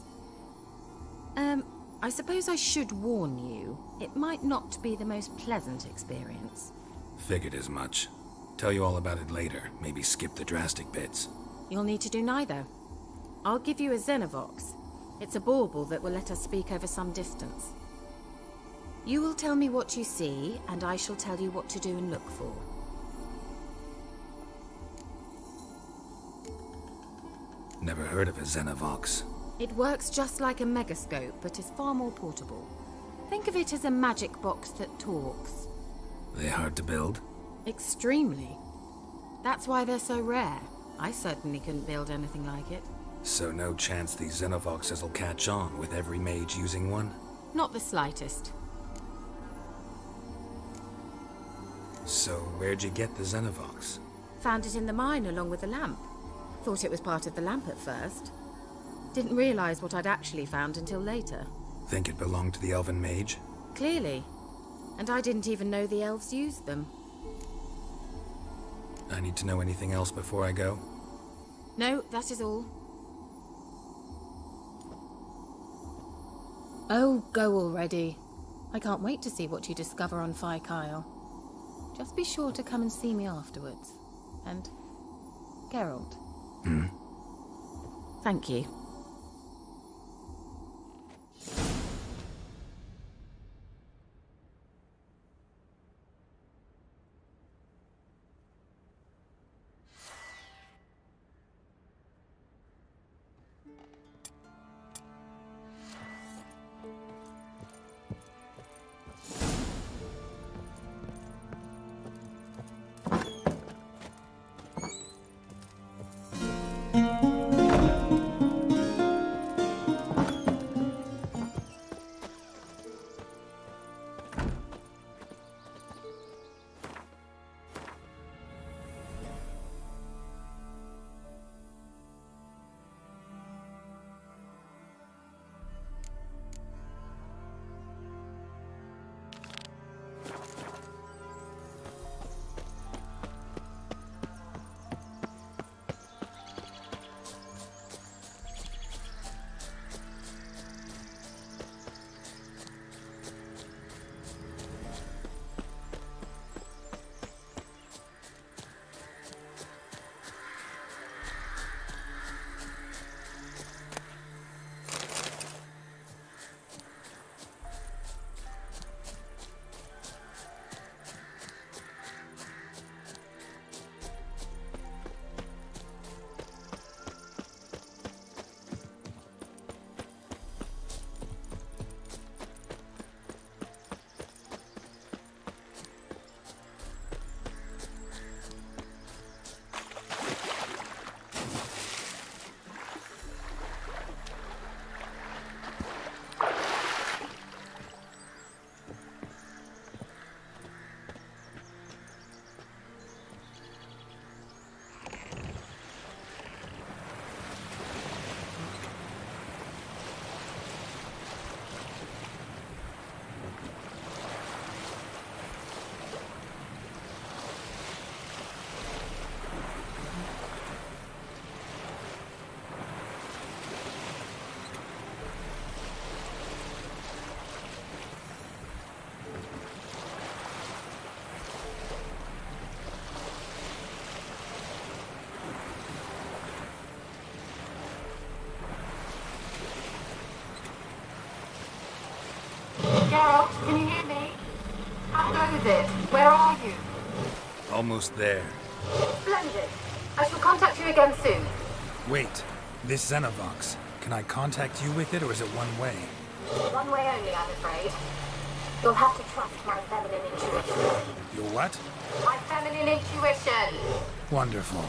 I suppose I should warn you, it might not be the most pleasant experience. Figured as much. Tell you all about it later, maybe skip the drastic bits. You'll need to do neither. I'll give you a Xenovox. It's a bauble that will let us speak over some distance. You will tell me what you see, and I shall tell you what to do and look for. Never heard of a Xenovox. It works just like a megascope, but is far more portable. Think of it as a magic box that talks. They hard to build? Extremely. That's why they're so rare. I certainly couldn't build anything like it. So no chance these Xenovoxes will catch on with every mage using one? Not the slightest. So where'd you get the Xenovox? Found it in the mine along with the lamp. Thought it was part of the lamp at first. Didn't realize what I'd actually found until later. Think it belonged to the elven mage? Clearly. And I didn't even know the elves used them. I need to know anything else before I go? No, that is all. Oh, go already. I can't wait to see what you discover on Fyke Isle. Just be sure to come and see me afterwards. And Geralt. Thank you. Geralt, can you hear me? How goes it? Where are you? Almost there. Splendid. I shall contact you again soon. Wait, this Xenovox. Can I contact you with it, or is it one way? One way only, I'm afraid. You'll have to trust my feminine intuition. Your what? My feminine intuition! Wonderful.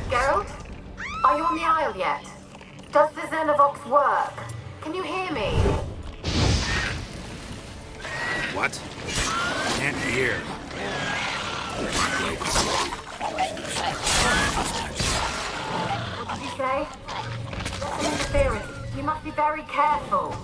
Geralt? Are you on the Isle yet? Does the Xenovox work? Can you hear me? What? Can't hear. What did you say? That's an interference. You must be very careful.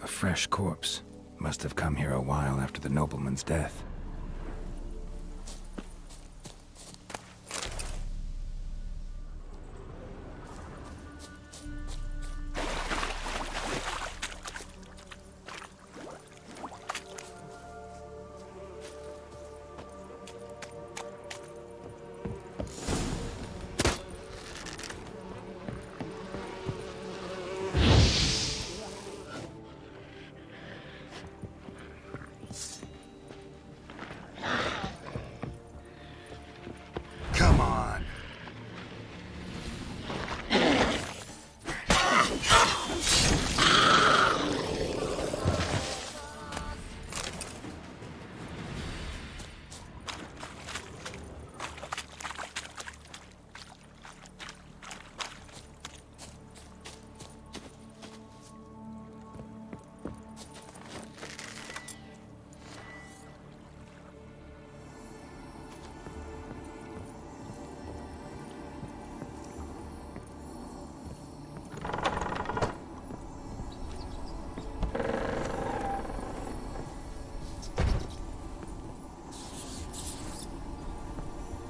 Fresh corpse. Must have come here a while after the nobleman's death.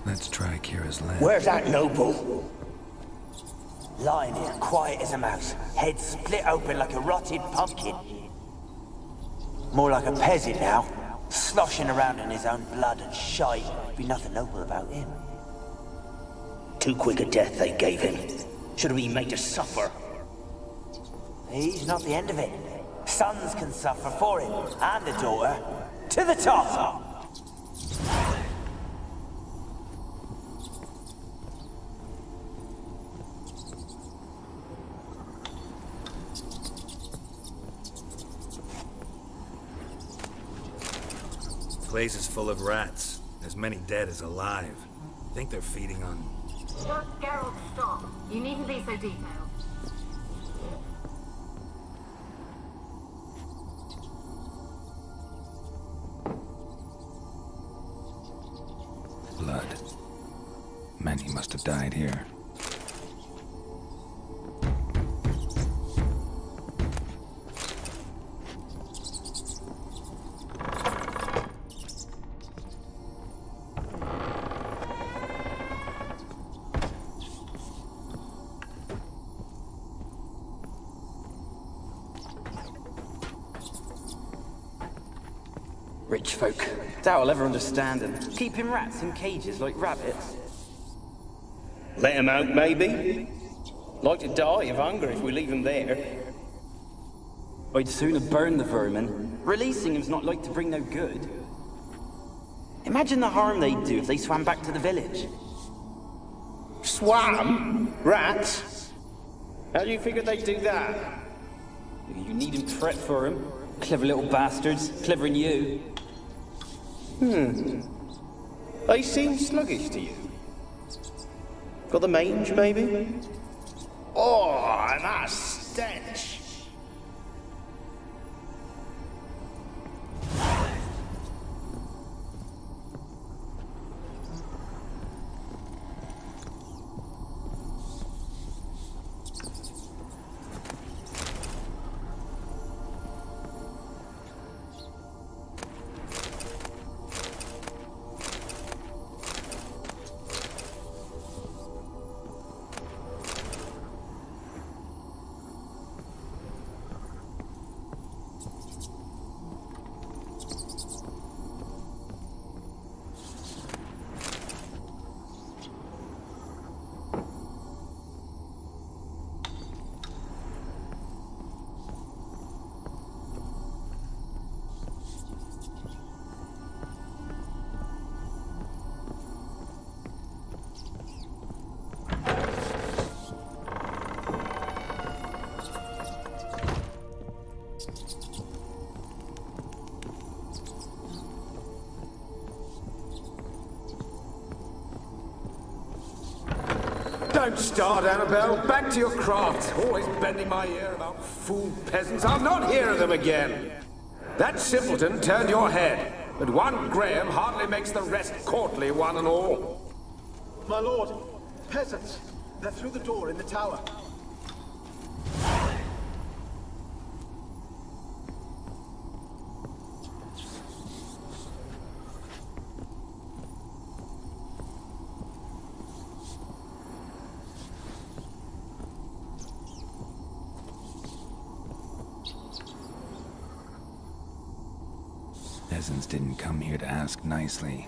Let's try Kira's land. Where's that noble? Lying here, quiet as a mouse, head split open like a rotted pumpkin. More like a peasant now, sloshing around in his own blood and shite. Be nothing noble about him. Too quick a death they gave him. Should have been made to suffer. He's not the end of it. Sons can suffer for him, and the daughter. To the top! The place is full of rats. As many dead as alive. I think they're feeding on... Geralt, stop. You needn't be so detailed. Blood. Many must have died here. Rich folk. Doubt I'll ever understand them. Keeping rats in cages like rabbits. Let him out, maybe? Like to die of hunger if we leave him there. I'd sooner burn the vermin. Releasing him's not like to bring no good. Imagine the harm they'd do if they swam back to the village. Swam? Rats? How do you figure they'd do that? You needn't fret for him. Clever little bastards. Clever than you. They seem sluggish to you. Got the mange, maybe? Oh, that stench! Don't start, Annabelle. Back to your craft. Always bending my ear about fool peasants. I'll not hear of them again. That simpleton turned your head, but one Graham hardly makes the rest courtly, one and all. My lord, peasants. They're through the door in the tower. Peasants didn't come here to ask nicely.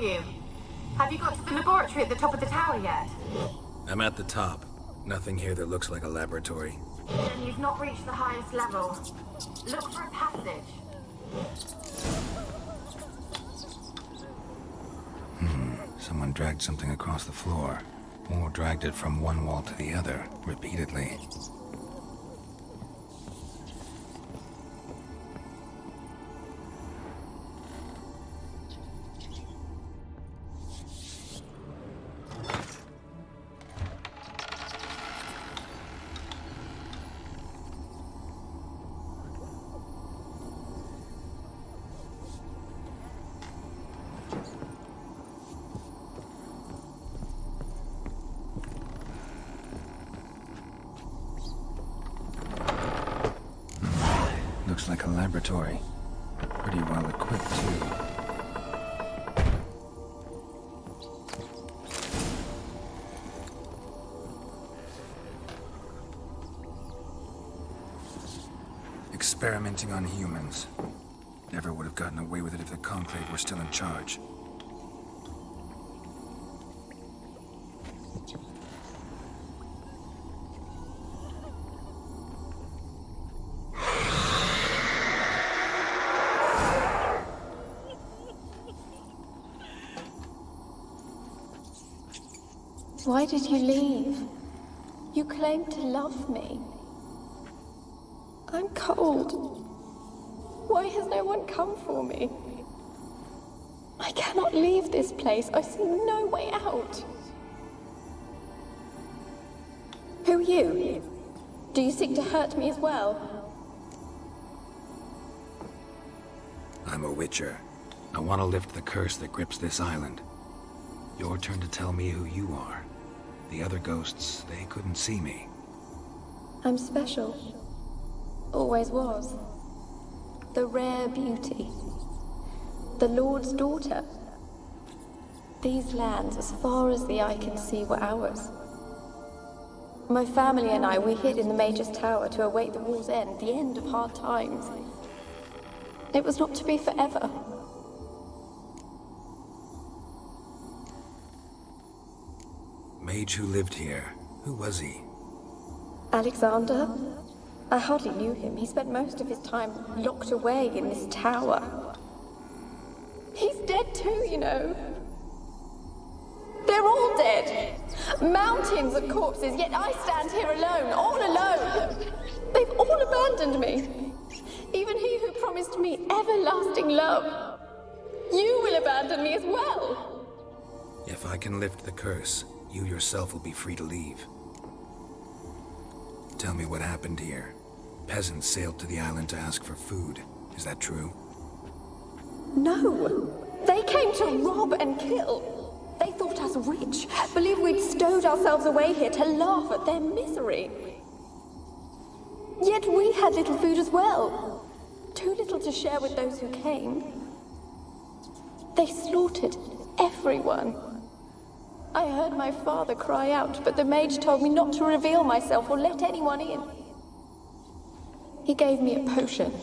You? Have you got to the laboratory at the top of the tower yet? I'm at the top. Nothing here that looks like a laboratory. Then you've not reached the highest level. Look for a passage. Someone dragged something across the floor, or dragged it from one wall to the other, repeatedly. like a laboratory. Pretty well equipped, too. Experimenting on humans. Never would have gotten away with it if the Conclave were still in charge. Why did you leave? You claimed to love me. I'm cold. Why has no one come for me? I cannot leave this place. I see no way out. Who are you? Do you seek to hurt me as well? I'm a witcher. I want to lift the curse that grips this island. Your turn to tell me who you are. The other ghosts, they couldn't see me. I'm special. Always was. The rare beauty. The Lord's daughter. These lands, as far as the eye can see, were ours. My family and I, we hid in the Major's Tower to await the war's end, the end of hard times. It was not to be forever. Mage who lived here. Who was he? Alexander? I hardly knew him. He spent most of his time locked away in this tower. He's dead too, you know. They're all dead. Mountains of corpses, yet I stand here alone, all alone. They've all abandoned me. Even he who promised me everlasting love. You will abandon me as well. If I can lift the curse, you yourself will be free to leave. Tell me what happened here. Peasants sailed to the island to ask for food. Is that true? No. They came to rob and kill. They thought us rich, believed we'd stowed ourselves away here to laugh at their misery. Yet we had little food as well. Too little to share with those who came. They slaughtered everyone. I heard my father cry out, but the mage told me not to reveal myself or let anyone in. He gave me a potion.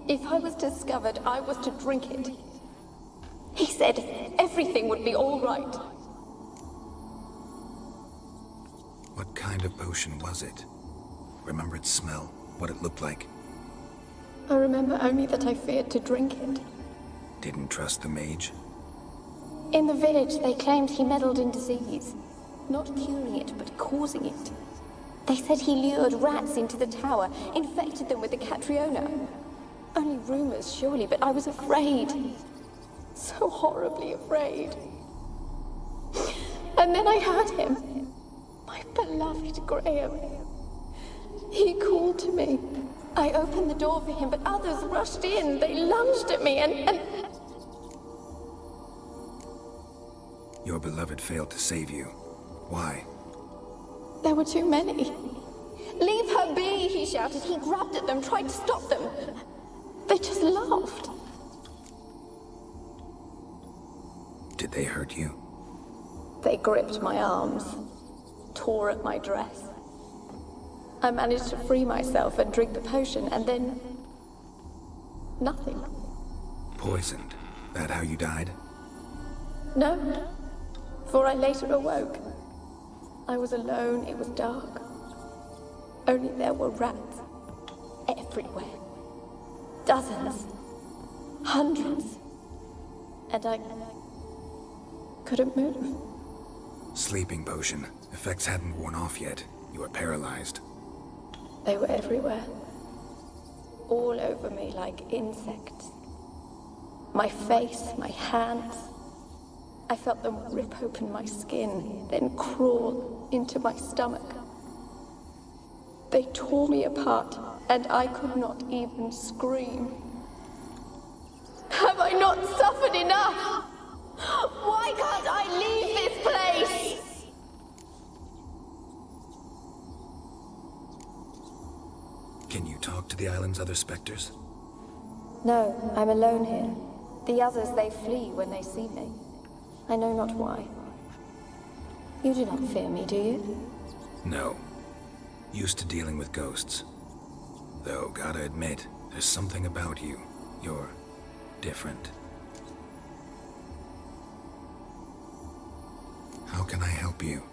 If I was discovered, I was to drink it. He said everything would be all right. What kind of potion was it? Remember its smell? What it looked like? I remember only that I feared to drink it. Didn't trust the mage? In the village, they claimed he meddled in disease. Not curing it, but causing it. They said he lured rats into the tower, infected them with the Catriona. Only rumors, surely, but I was afraid. So horribly afraid. And then I heard him. My beloved Graham. He called to me. I opened the door for him, but others rushed in. They lunged at me and... Your beloved failed to save you. Why? There were too many. Leave her be, he shouted. He grabbed at them, tried to stop them. They just laughed. Did they hurt you? They gripped my arms, tore at my dress. I managed to free myself and drink the potion, and then... nothing. Poisoned. That how you died? No, for I later awoke. I was alone, it was dark. Only there were rats. Everywhere. Dozens. Hundreds. And I couldn't move. Sleeping potion. Effects hadn't worn off yet. You were paralyzed. They were everywhere. All over me like insects. My face, my hands. I felt them rip open my skin, then crawl into my stomach. They tore me apart, and I could not even scream. Have I not suffered enough? Why can't I leave this place? Can you talk to the island's other specters? No, I'm alone here. The others, they flee when they see me. I know not why. You do not fear me, do you? No. Used to dealing with ghosts. Though, gotta admit, there's something about you. You're different. How can I help you?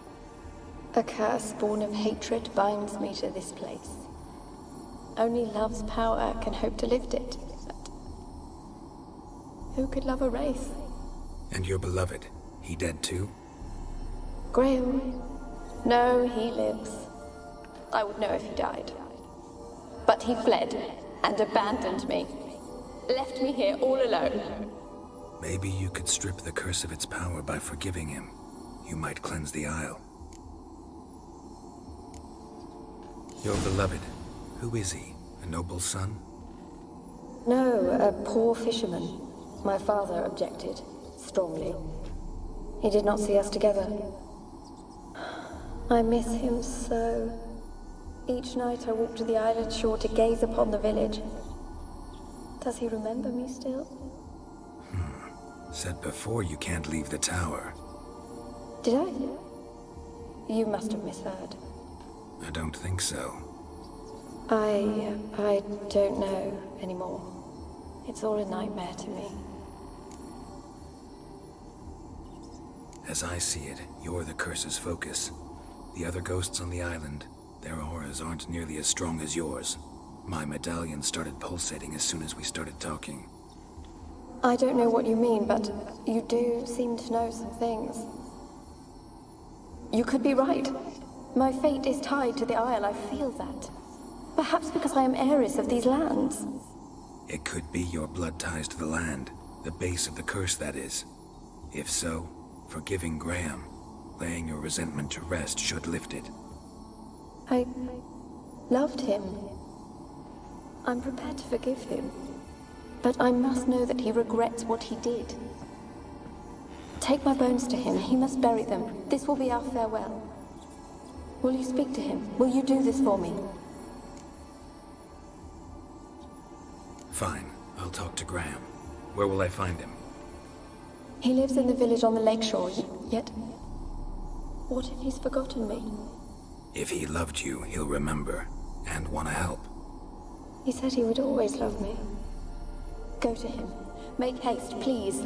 A curse born of hatred binds me to this place. Only love's power can hope to lift it. But who could love a wraith? And your beloved, he dead too? Graham? No, he lives. I would know if he died. But he fled and abandoned me. Left me here all alone. Maybe you could strip the curse of its power by forgiving him. You might cleanse the Isle. Your beloved, who is he? A noble son? No, a poor fisherman. My father objected, strongly. He did not see us together. I miss him so. Each night I walk to the island shore to gaze upon the village. Does he remember me still? Said before you can't leave the tower. Did I? You must have misheard. I don't think so. I don't know anymore. It's all a nightmare to me. As I see it, you're the curse's focus. The other ghosts on the island, their auras aren't nearly as strong as yours. My medallion started pulsating as soon as we started talking. I don't know what you mean, but you do seem to know some things. You could be right. My fate is tied to the Isle, I feel that. Perhaps because I am heiress of these lands. It could be your blood ties to the land, the base of the curse, that is. If so, forgiving Graham, laying your resentment to rest should lift it. I loved him. I'm prepared to forgive him. But I must know that he regrets what he did. Take my bones to him. He must bury them. This will be our farewell. Will you speak to him? Will you do this for me? Fine. I'll talk to Graham. Where will I find him? He lives in the village on the lakeshore, yet... What if he's forgotten me? If he loved you, he'll remember, and want to help. He said he would always love me. Go to him. Make haste, please.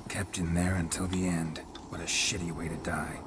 Kept in there until the end. What a shitty way to die.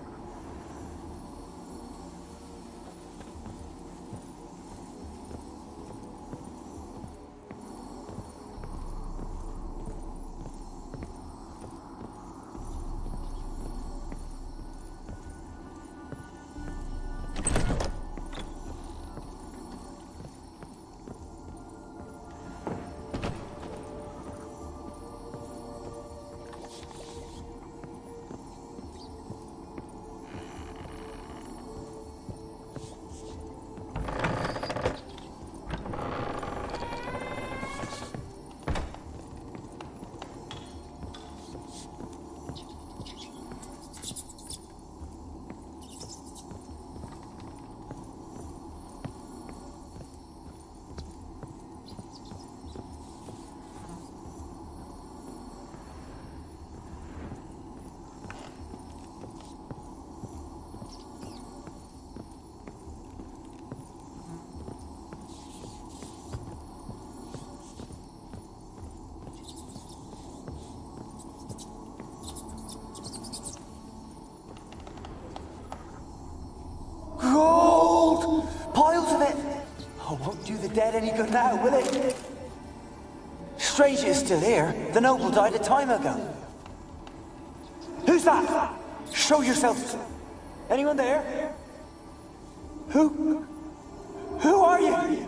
the dead any good now, will it? Strange it's still here. The noble died a time ago. Who's that? Show yourself. Anyone there? Who are you?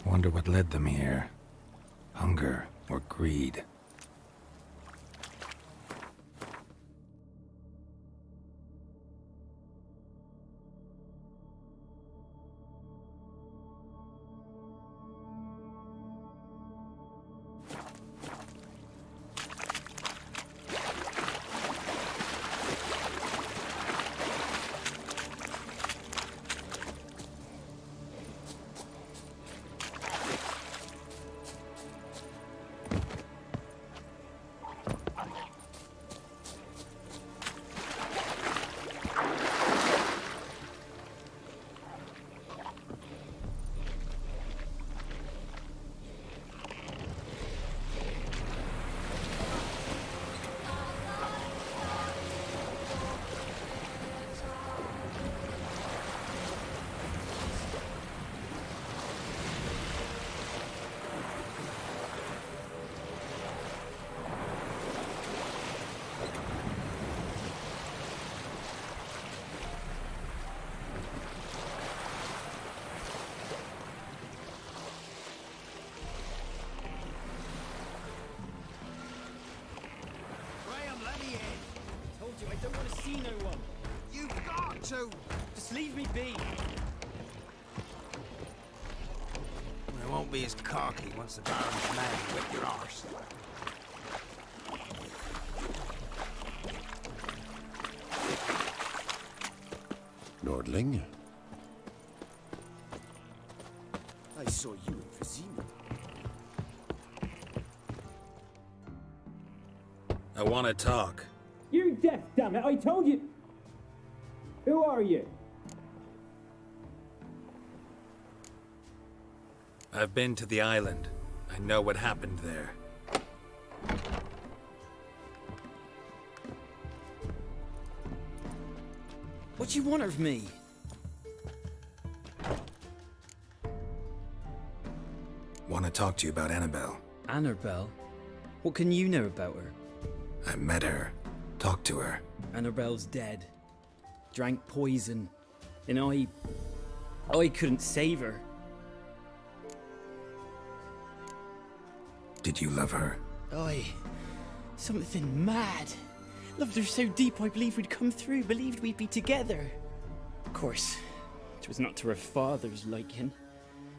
Wonder what led them here. Hunger or greed? I don't want to see no one. You've got to! Just leave me be. It won't be as cocky once the Baron's man whip your arse. Lordling? I saw you in Vizima. I want to talk. You're deaf, damn it! I told you. Who are you? I've been to the island. I know what happened there. What do you want of me? Want to talk to you about Annabelle. Annabelle? What can you know about her? I met her. Talked to her. Annabelle's dead. Drank poison. And I couldn't save her. Did you love her? Something mad. Loved her so deep I believed we'd come through, believed we'd be together. Of course, it was not to her father's liking.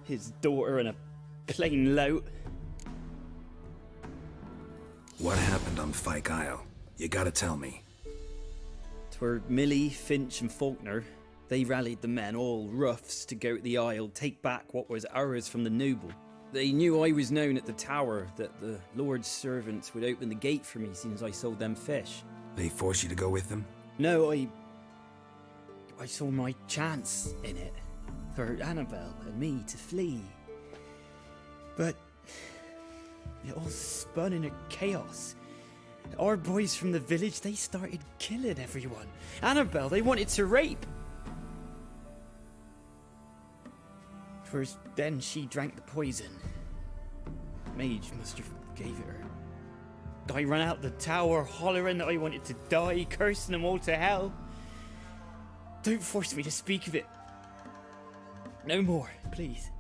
His daughter and a plain lout. What happened on Fyke Isle? You gotta tell me. 'Twere Millie, Finch and Faulkner. They rallied the men, all roughs, to go to the Isle, take back what was ours from the noble. They knew I was known at the tower, that the Lord's servants would open the gate for me since I sold them fish. They forced you to go with them? No, I saw my chance in it. For Annabelle and me to flee. But it all spun in a chaos. Our boys from the village, they started killing everyone. Annabelle, they wanted to rape. First, then she drank the poison. Mage must have gave it her. I ran out the tower hollering that I wanted to die, cursing them all to hell. Don't force me to speak of it. No more, please.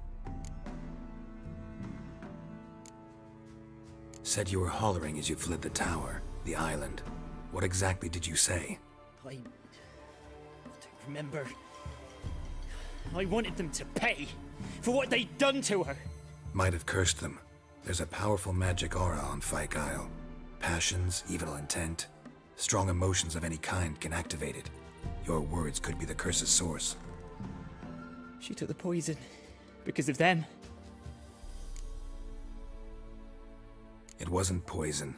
Said you were hollering as you fled the tower, the island. What exactly did you say? I don't remember. I wanted them to pay for what they'd done to her. Might have cursed them. There's a powerful magic aura on Fyke Isle. Passions, evil intent, strong emotions of any kind can activate it. Your words could be the curse's source. She took the poison because of them. It wasn't poison.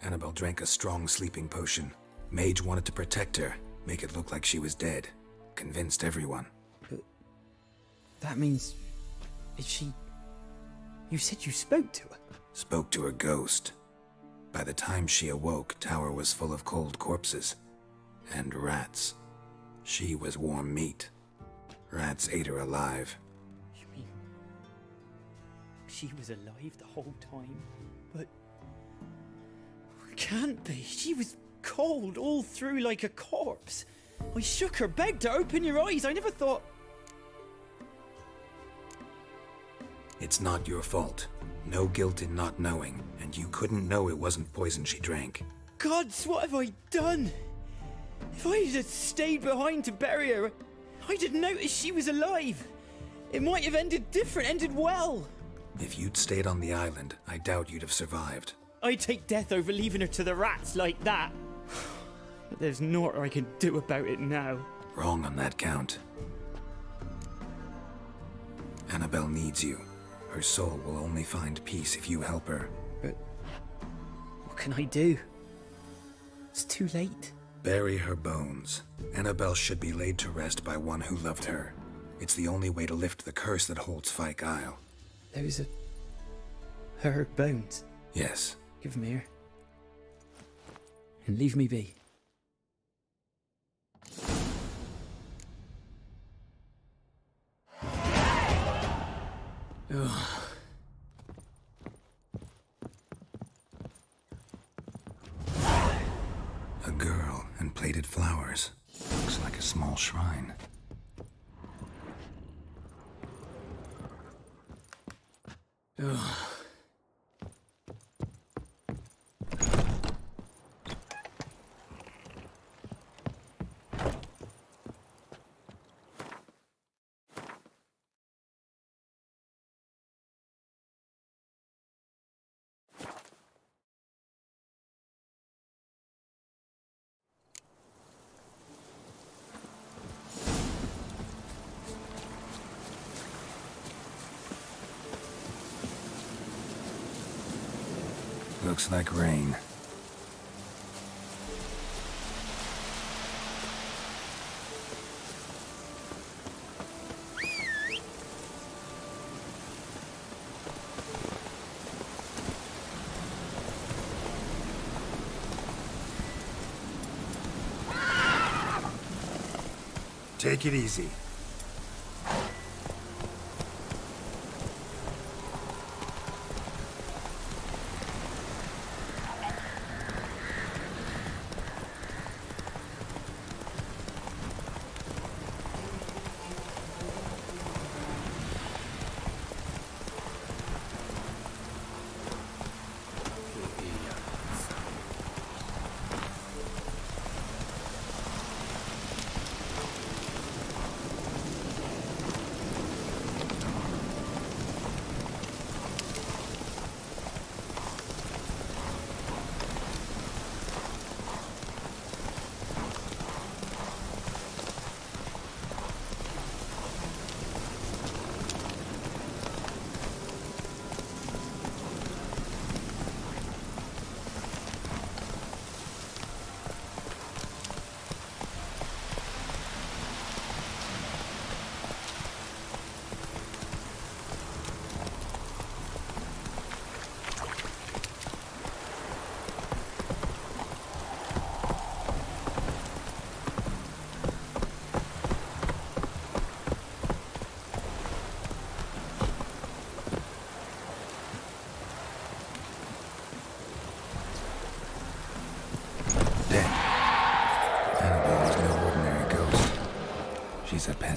Annabelle drank a strong sleeping potion. Mage wanted to protect her, make it look like she was dead. Convinced everyone. But that means... is she... You said you spoke to her? Spoke to her ghost. By the time she awoke, Tower was full of cold corpses. And rats. She was warm meat. Rats ate her alive. You mean... she was alive the whole time? But... can't be. She was cold all through like a corpse. I shook her, begged her, open your eyes. I never thought... It's not your fault. No guilt in not knowing, and you couldn't know it wasn't poison she drank. Gods, what have I done? If I had stayed behind to bury her, I didn't notice she was alive. It might have ended different, ended well. If you'd stayed on the island, I doubt you'd have survived. I'd take death over leaving her to the rats like that. But there's naught I can do about it now. Wrong on that count. Annabelle needs you. Her soul will only find peace if you help her. But what can I do? It's too late. Bury her bones. Annabelle should be laid to rest by one who loved her. It's the only way to lift the curse that holds Fyke Isle. Those are... her bones? Yes. Give them here. And leave me be. Ugh. A girl and plated flowers. Looks like a small shrine. Ugh. Looks like rain. Take it easy.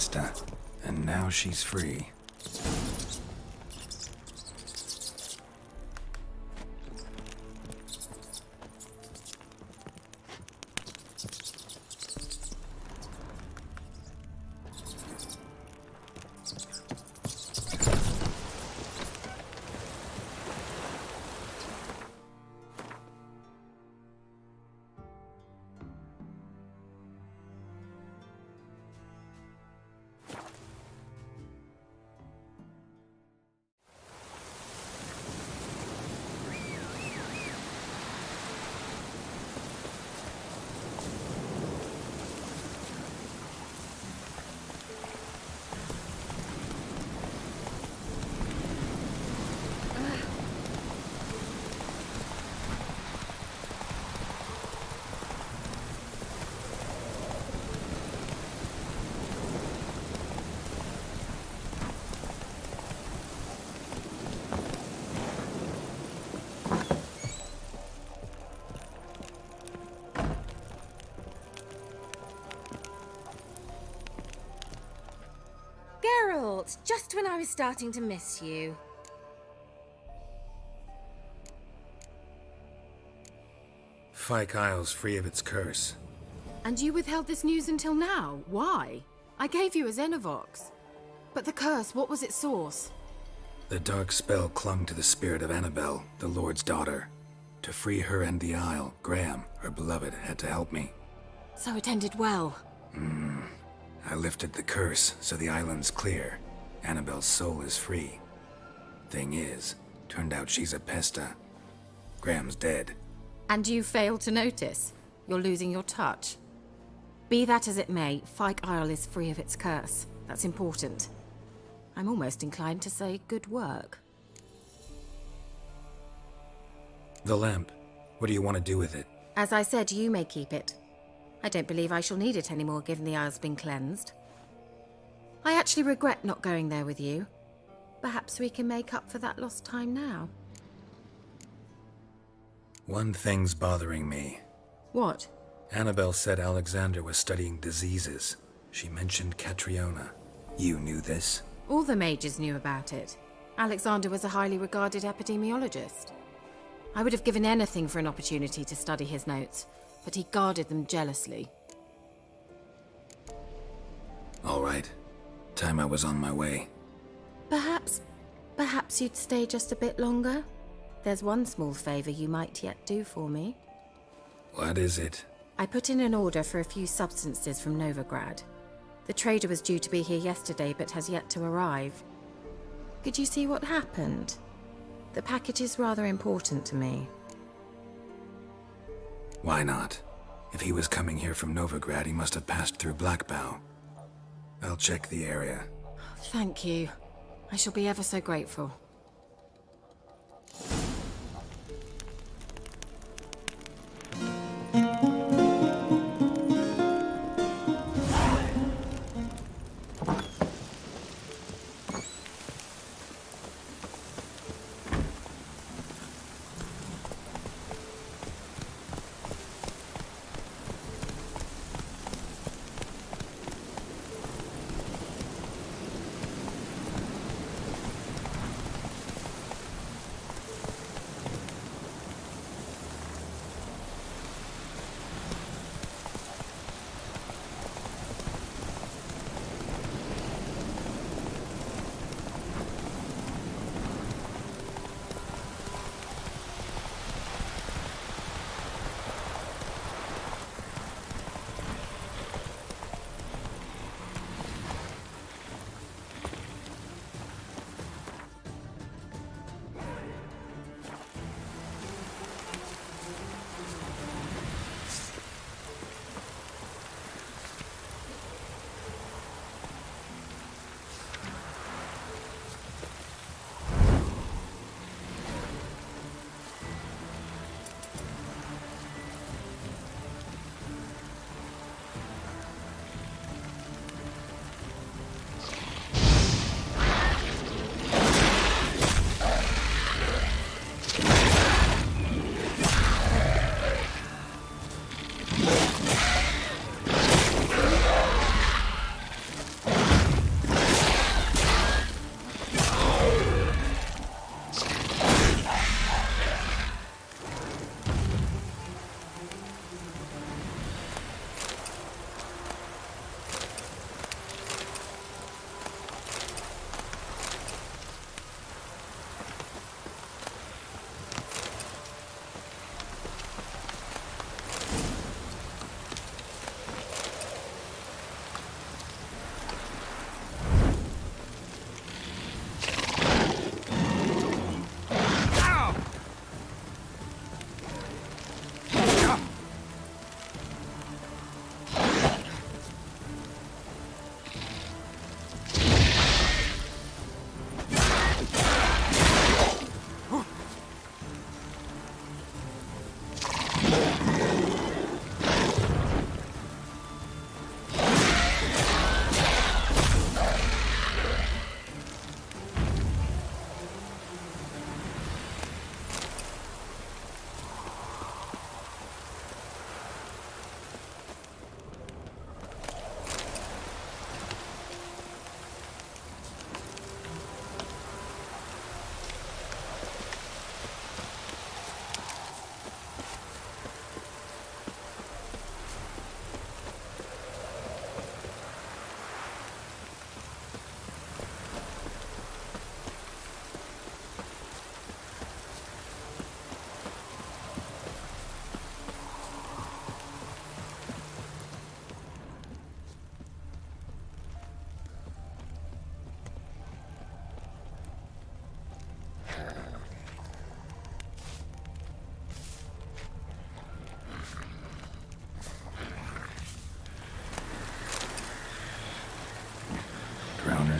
Pesta, and now she's free. Geralt, just when I was starting to miss you. Fyke Isle's free of its curse. And you withheld this news until now? Why? I gave you a Xenovox. But the curse, what was its source? The dark spell clung to the spirit of Annabelle, the Lord's daughter. To free her and the Isle, Graham, her beloved, had to help me. So it ended well. I lifted the curse, so the island's clear. Annabelle's soul is free. Thing is, turned out she's a Pesta. Graham's dead. And you failed to notice? You're losing your touch. Be that as it may, Fyke Isle is free of its curse. That's important. I'm almost inclined to say good work. The lamp. What do you want to do with it? As I said, you may keep it. I don't believe I shall need it anymore, given the Isle's been cleansed. I actually regret not going there with you. Perhaps we can make up for that lost time now. One thing's bothering me. What? Annabelle said Alexander was studying diseases. She mentioned Catriona. You knew this? All the mages knew about it. Alexander was a highly regarded epidemiologist. I would have given anything for an opportunity to study his notes, but he guarded them jealously. All right. Time I was on my way. Perhaps you'd stay just a bit longer? There's one small favor you might yet do for me. What is it? I put in an order for a few substances from Novigrad. The trader was due to be here yesterday, but has yet to arrive. Could you see what happened? The package is rather important to me. Why not? If he was coming here from Novigrad, he must have passed through Blackbow. I'll check the area. Thank you. I shall be ever so grateful.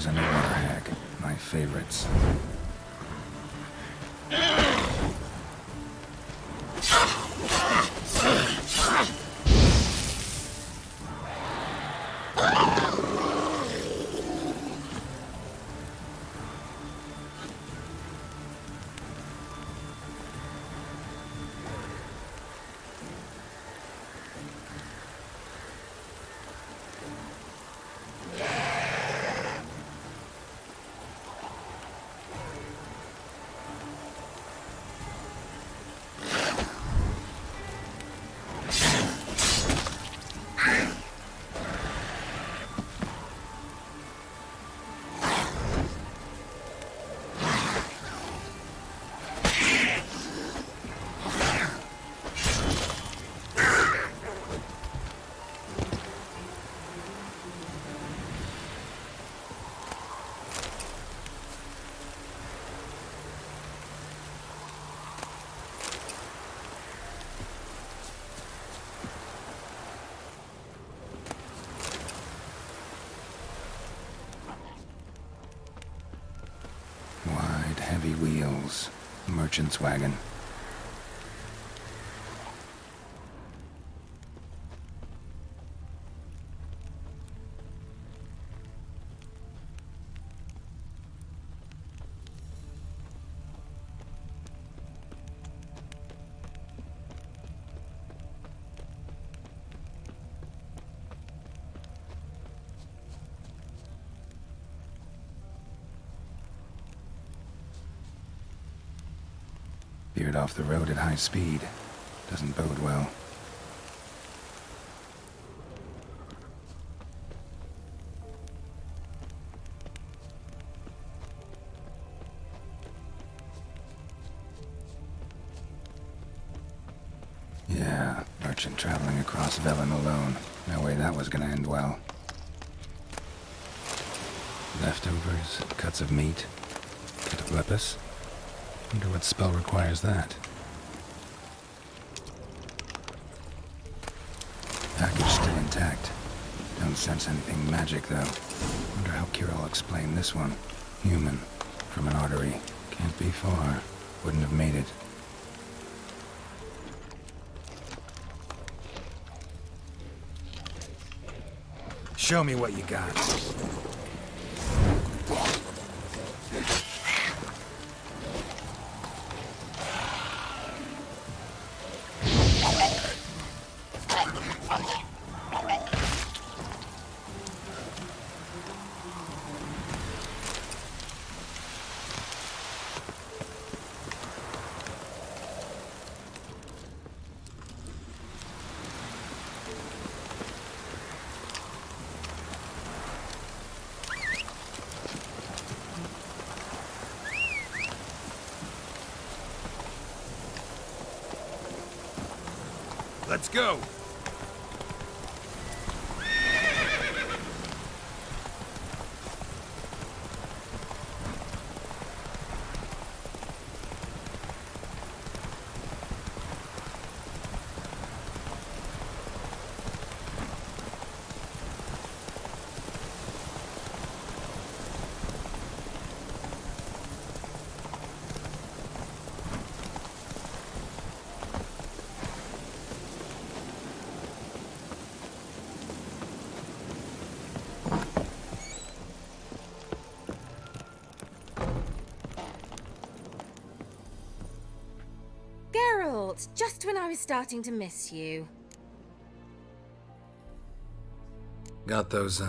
and a water hag, my favorites. Wide, heavy wheels. Merchant's wagon. Veered off the road at high speed. Doesn't bode well. Yeah, merchant traveling across Velen alone. No way that was gonna end well. Leftovers, cuts of meat, cataplepis. Wonder what spell requires that. Package still intact. Don't sense anything magic, though. Wonder how Kirill'll explain this one. Human. From an artery. Can't be far. Wouldn't have made it. Show me what you got. Let's go! Geralt, just when I was starting to miss you. Got those,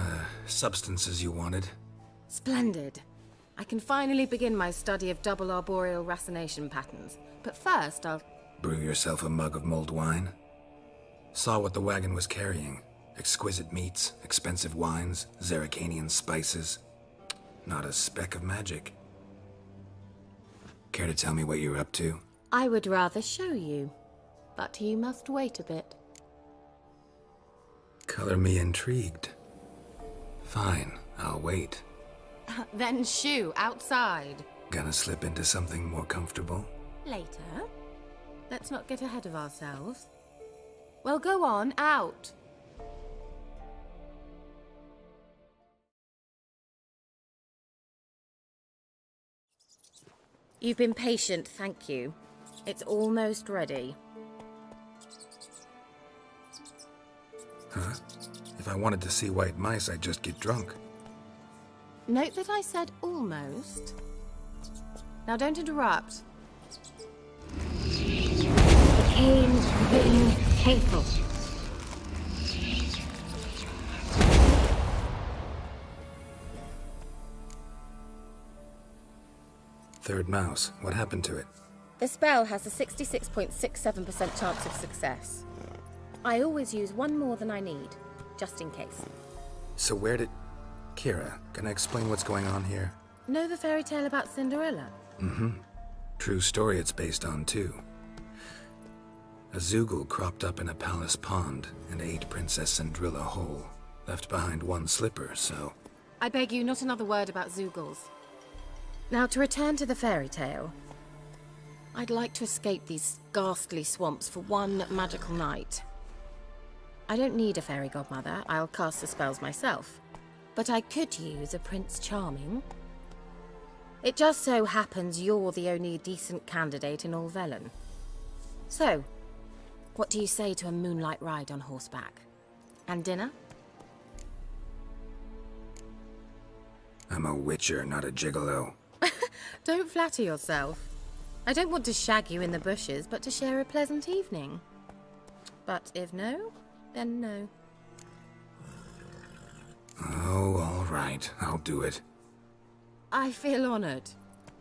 substances you wanted? Splendid. I can finally begin my study of double arboreal racination patterns. But first, I'll... Brew yourself a mug of mulled wine? Saw what the wagon was carrying. Exquisite meats, expensive wines, Zerrikanian spices. Not a speck of magic. Care to tell me what you're up to? I would rather show you, but you must wait a bit. Color me intrigued. Fine, I'll wait. Then shoo, outside. Gonna slip into something more comfortable? Later. Let's not get ahead of ourselves. Well, go on, out. You've been patient, thank you. It's almost ready. Huh? If I wanted to see white mice, I'd just get drunk. Note that I said almost. Now don't interrupt. Became being hateful. Third mouse. What happened to it? The spell has a 66.67% chance of success. I always use one more than I need, just in case. So where did... Kira, can I explain what's going on here? Know the fairy tale about Cinderella? Mm-hmm. True story it's based on, too. A Zoogle cropped up in a palace pond and ate Princess Cinderella whole. Left behind one slipper, so... I beg you, not another word about Zoogles. Now, to return to the fairy tale. I'd like to escape these ghastly swamps for one magical night. I don't need a fairy godmother, I'll cast the spells myself. But I could use a Prince Charming. It just so happens you're the only decent candidate in all Velen. So, what do you say to a moonlight ride on horseback? And dinner? I'm a witcher, not a gigolo. Don't flatter yourself. I don't want to shag you in the bushes, but to share a pleasant evening. But if no, then no. Oh, all right. I'll do it. I feel honored.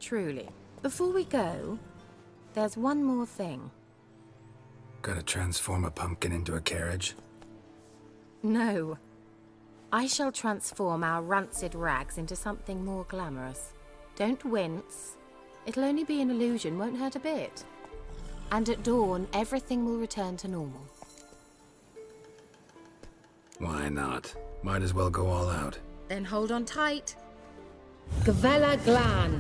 Truly. Before we go, there's one more thing. Gotta transform a pumpkin into a carriage? No. I shall transform our rancid rags into something more glamorous. Don't wince. It'll only be an illusion, won't hurt a bit. And at dawn, everything will return to normal. Why not? Might as well go all out. Then hold on tight. Gavella Glan.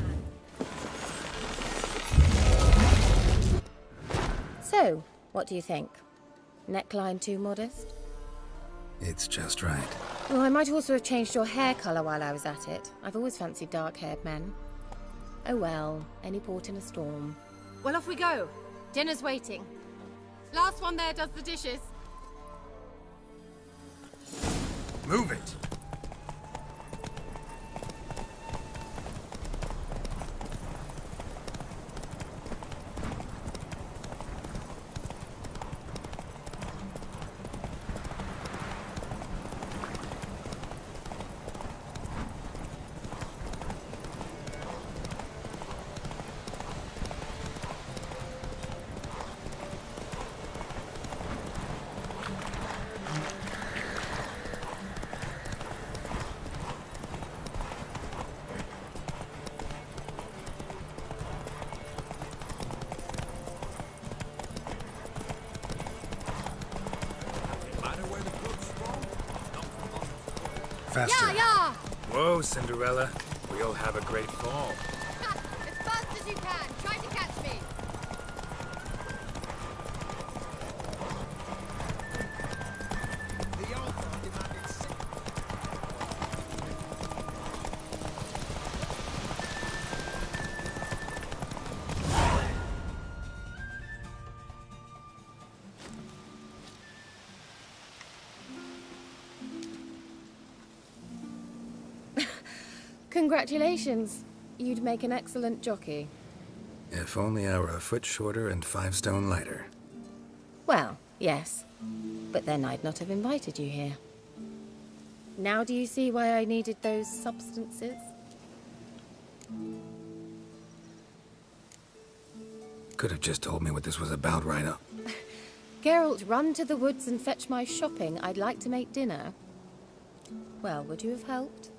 So, what do you think? Neckline too modest? It's just right. Well, I might also have changed your hair colour while I was at it. I've always fancied dark-haired men. Oh well, any port in a storm. Well, off we go. Dinner's waiting. Last one there does the dishes. Move it! Faster. Yeah! Whoa, Cinderella. We'll have a great fall. As fast as you can. Try to catch me. Congratulations. You'd make an excellent jockey. If only I were a foot shorter and 5 stone lighter. Well, yes. But then I'd not have invited you here. Now do you see why I needed those substances? Could have just told me what this was about right up. Geralt, run to the woods and fetch my shopping. I'd like to make dinner. Well, would you have helped?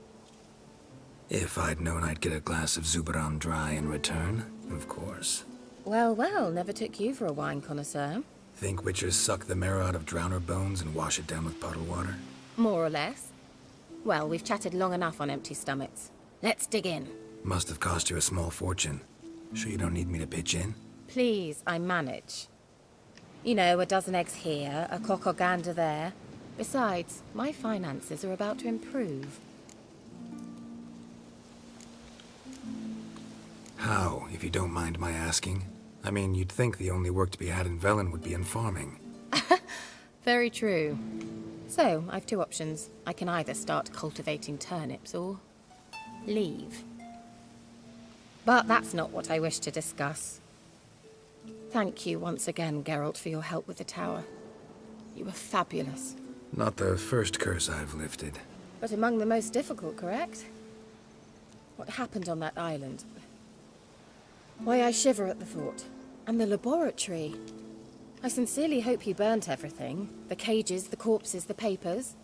If I'd known I'd get a glass of Zubaran dry in return, of course. Well, well, never took you for a wine connoisseur. Think witchers suck the marrow out of drowner bones and wash it down with puddle water? More or less. Well, we've chatted long enough on empty stomachs. Let's dig in. Must have cost you a small fortune. Sure you don't need me to pitch in? Please, I manage. You know, a dozen eggs here, a cock or gander there. Besides, my finances are about to improve. How, if you don't mind my asking? I mean, you'd think the only work to be had in Velen would be in farming. Very true. So, I've two options. I can either start cultivating turnips or leave. But that's not what I wish to discuss. Thank you once again, Geralt, for your help with the tower. You were fabulous. Not the first curse I've lifted. But among the most difficult, correct? What happened on that island? Why, I shiver at the thought. And the laboratory. I sincerely hope you burnt everything. The cages, the corpses, the papers.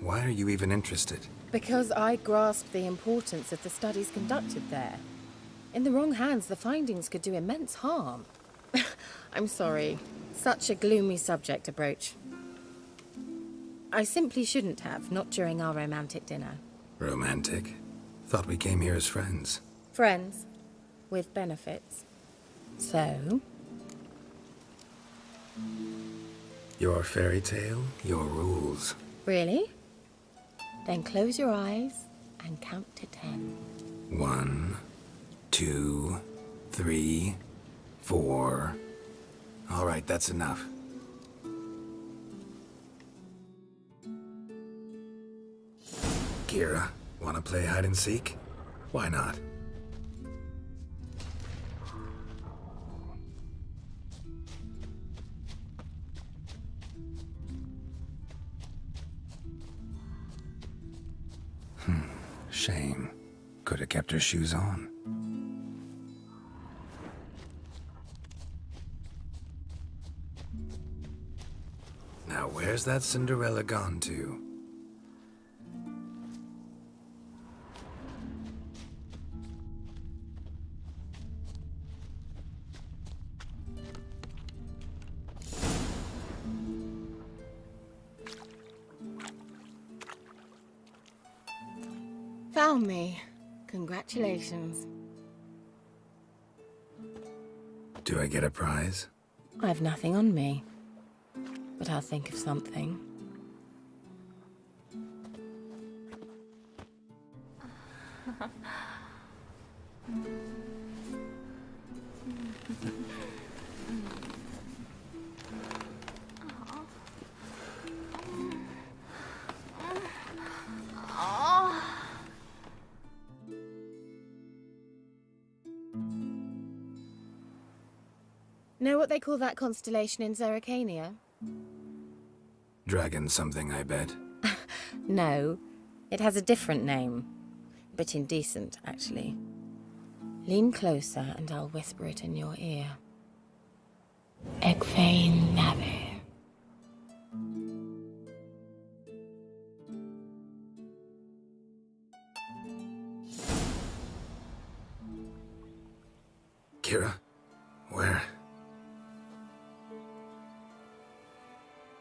Why are you even interested? Because I grasped the importance of the studies conducted there. In the wrong hands, the findings could do immense harm. I'm sorry. Such a gloomy subject to broach. I simply shouldn't have, not during our romantic dinner. Romantic? Thought we came here as friends. Friends. With benefits. So? Your fairy tale, your rules. Really? Then close your eyes and count to 10. 1, 2, 3, 4. All right, that's enough. Kira, wanna play hide and seek? Why not? Shame. Could have kept her shoes on. Now, where's that Cinderella gone to? Found me. Congratulations. Do I get a prize? I've nothing on me. But I'll think of something. Know what they call that constellation in Zerrikania? Dragon something, I bet. No, it has a different name. A bit indecent, actually. Lean closer and I'll whisper it in your ear. Egfain Navir. Kira, where?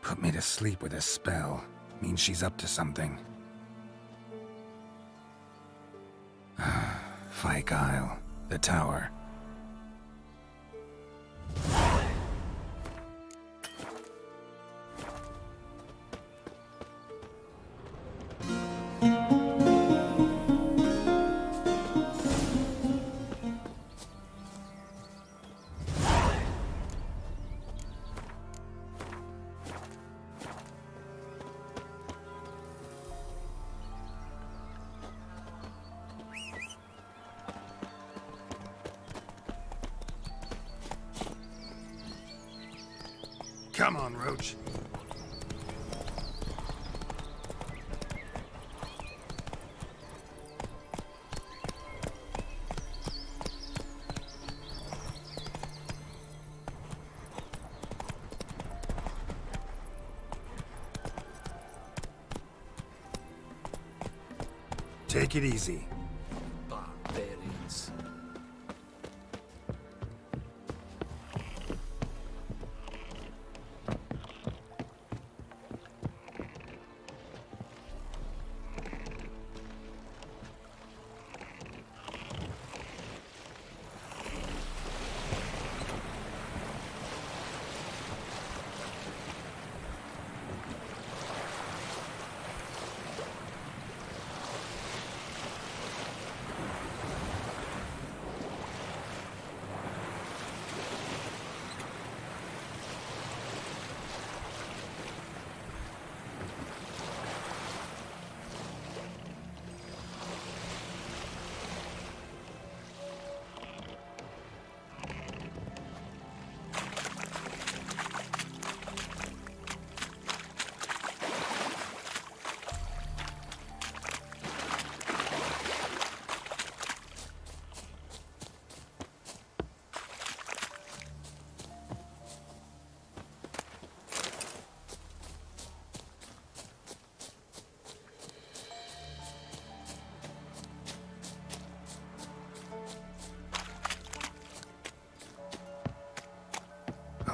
Put me to sleep with a spell. Means she's up to something. Fyke Isle, the tower. Come on, Roach. Take it easy. Barbarians.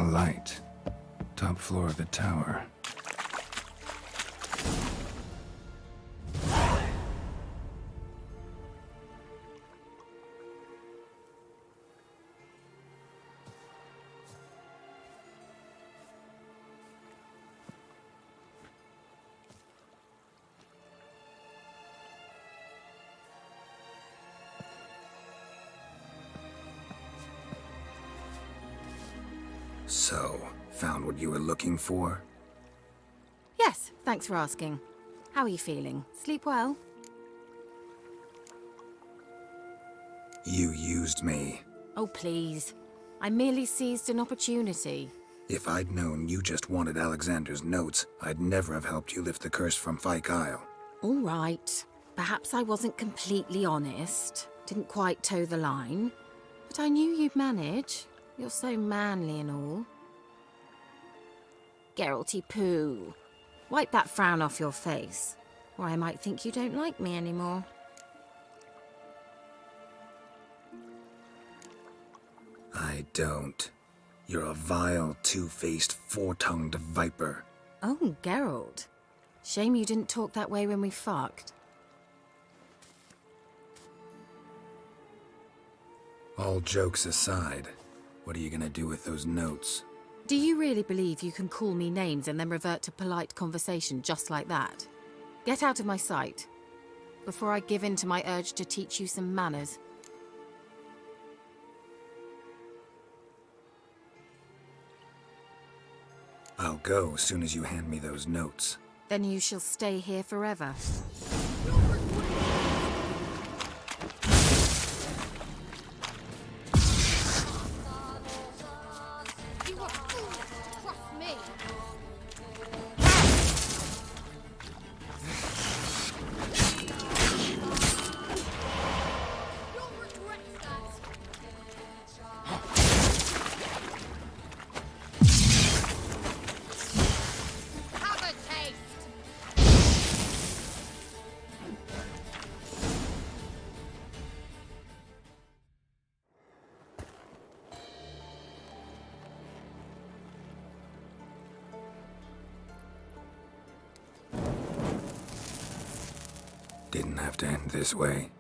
A light. Top floor of the tower. So, found what you were looking for? Yes, thanks for asking. How are you feeling? Sleep well? You used me. Oh, please. I merely seized an opportunity. If I'd known you just wanted Alexander's notes, I'd never have helped you lift the curse from Fyke Isle. All right. Perhaps I wasn't completely honest. Didn't quite toe the line. But I knew you'd manage. You're so manly and all. Geralty poo. Wipe that frown off your face, or I might think you don't like me anymore. I don't. You're a vile, two-faced, four-tongued viper. Oh, Geralt. Shame you didn't talk that way when we fucked. All jokes aside, what are you gonna do with those notes? Do you really believe you can call me names and then revert to polite conversation just like that? Get out of my sight, before I give in to my urge to teach you some manners. I'll go as soon as you hand me those notes. Then you shall stay here forever. Didn't have to end this way.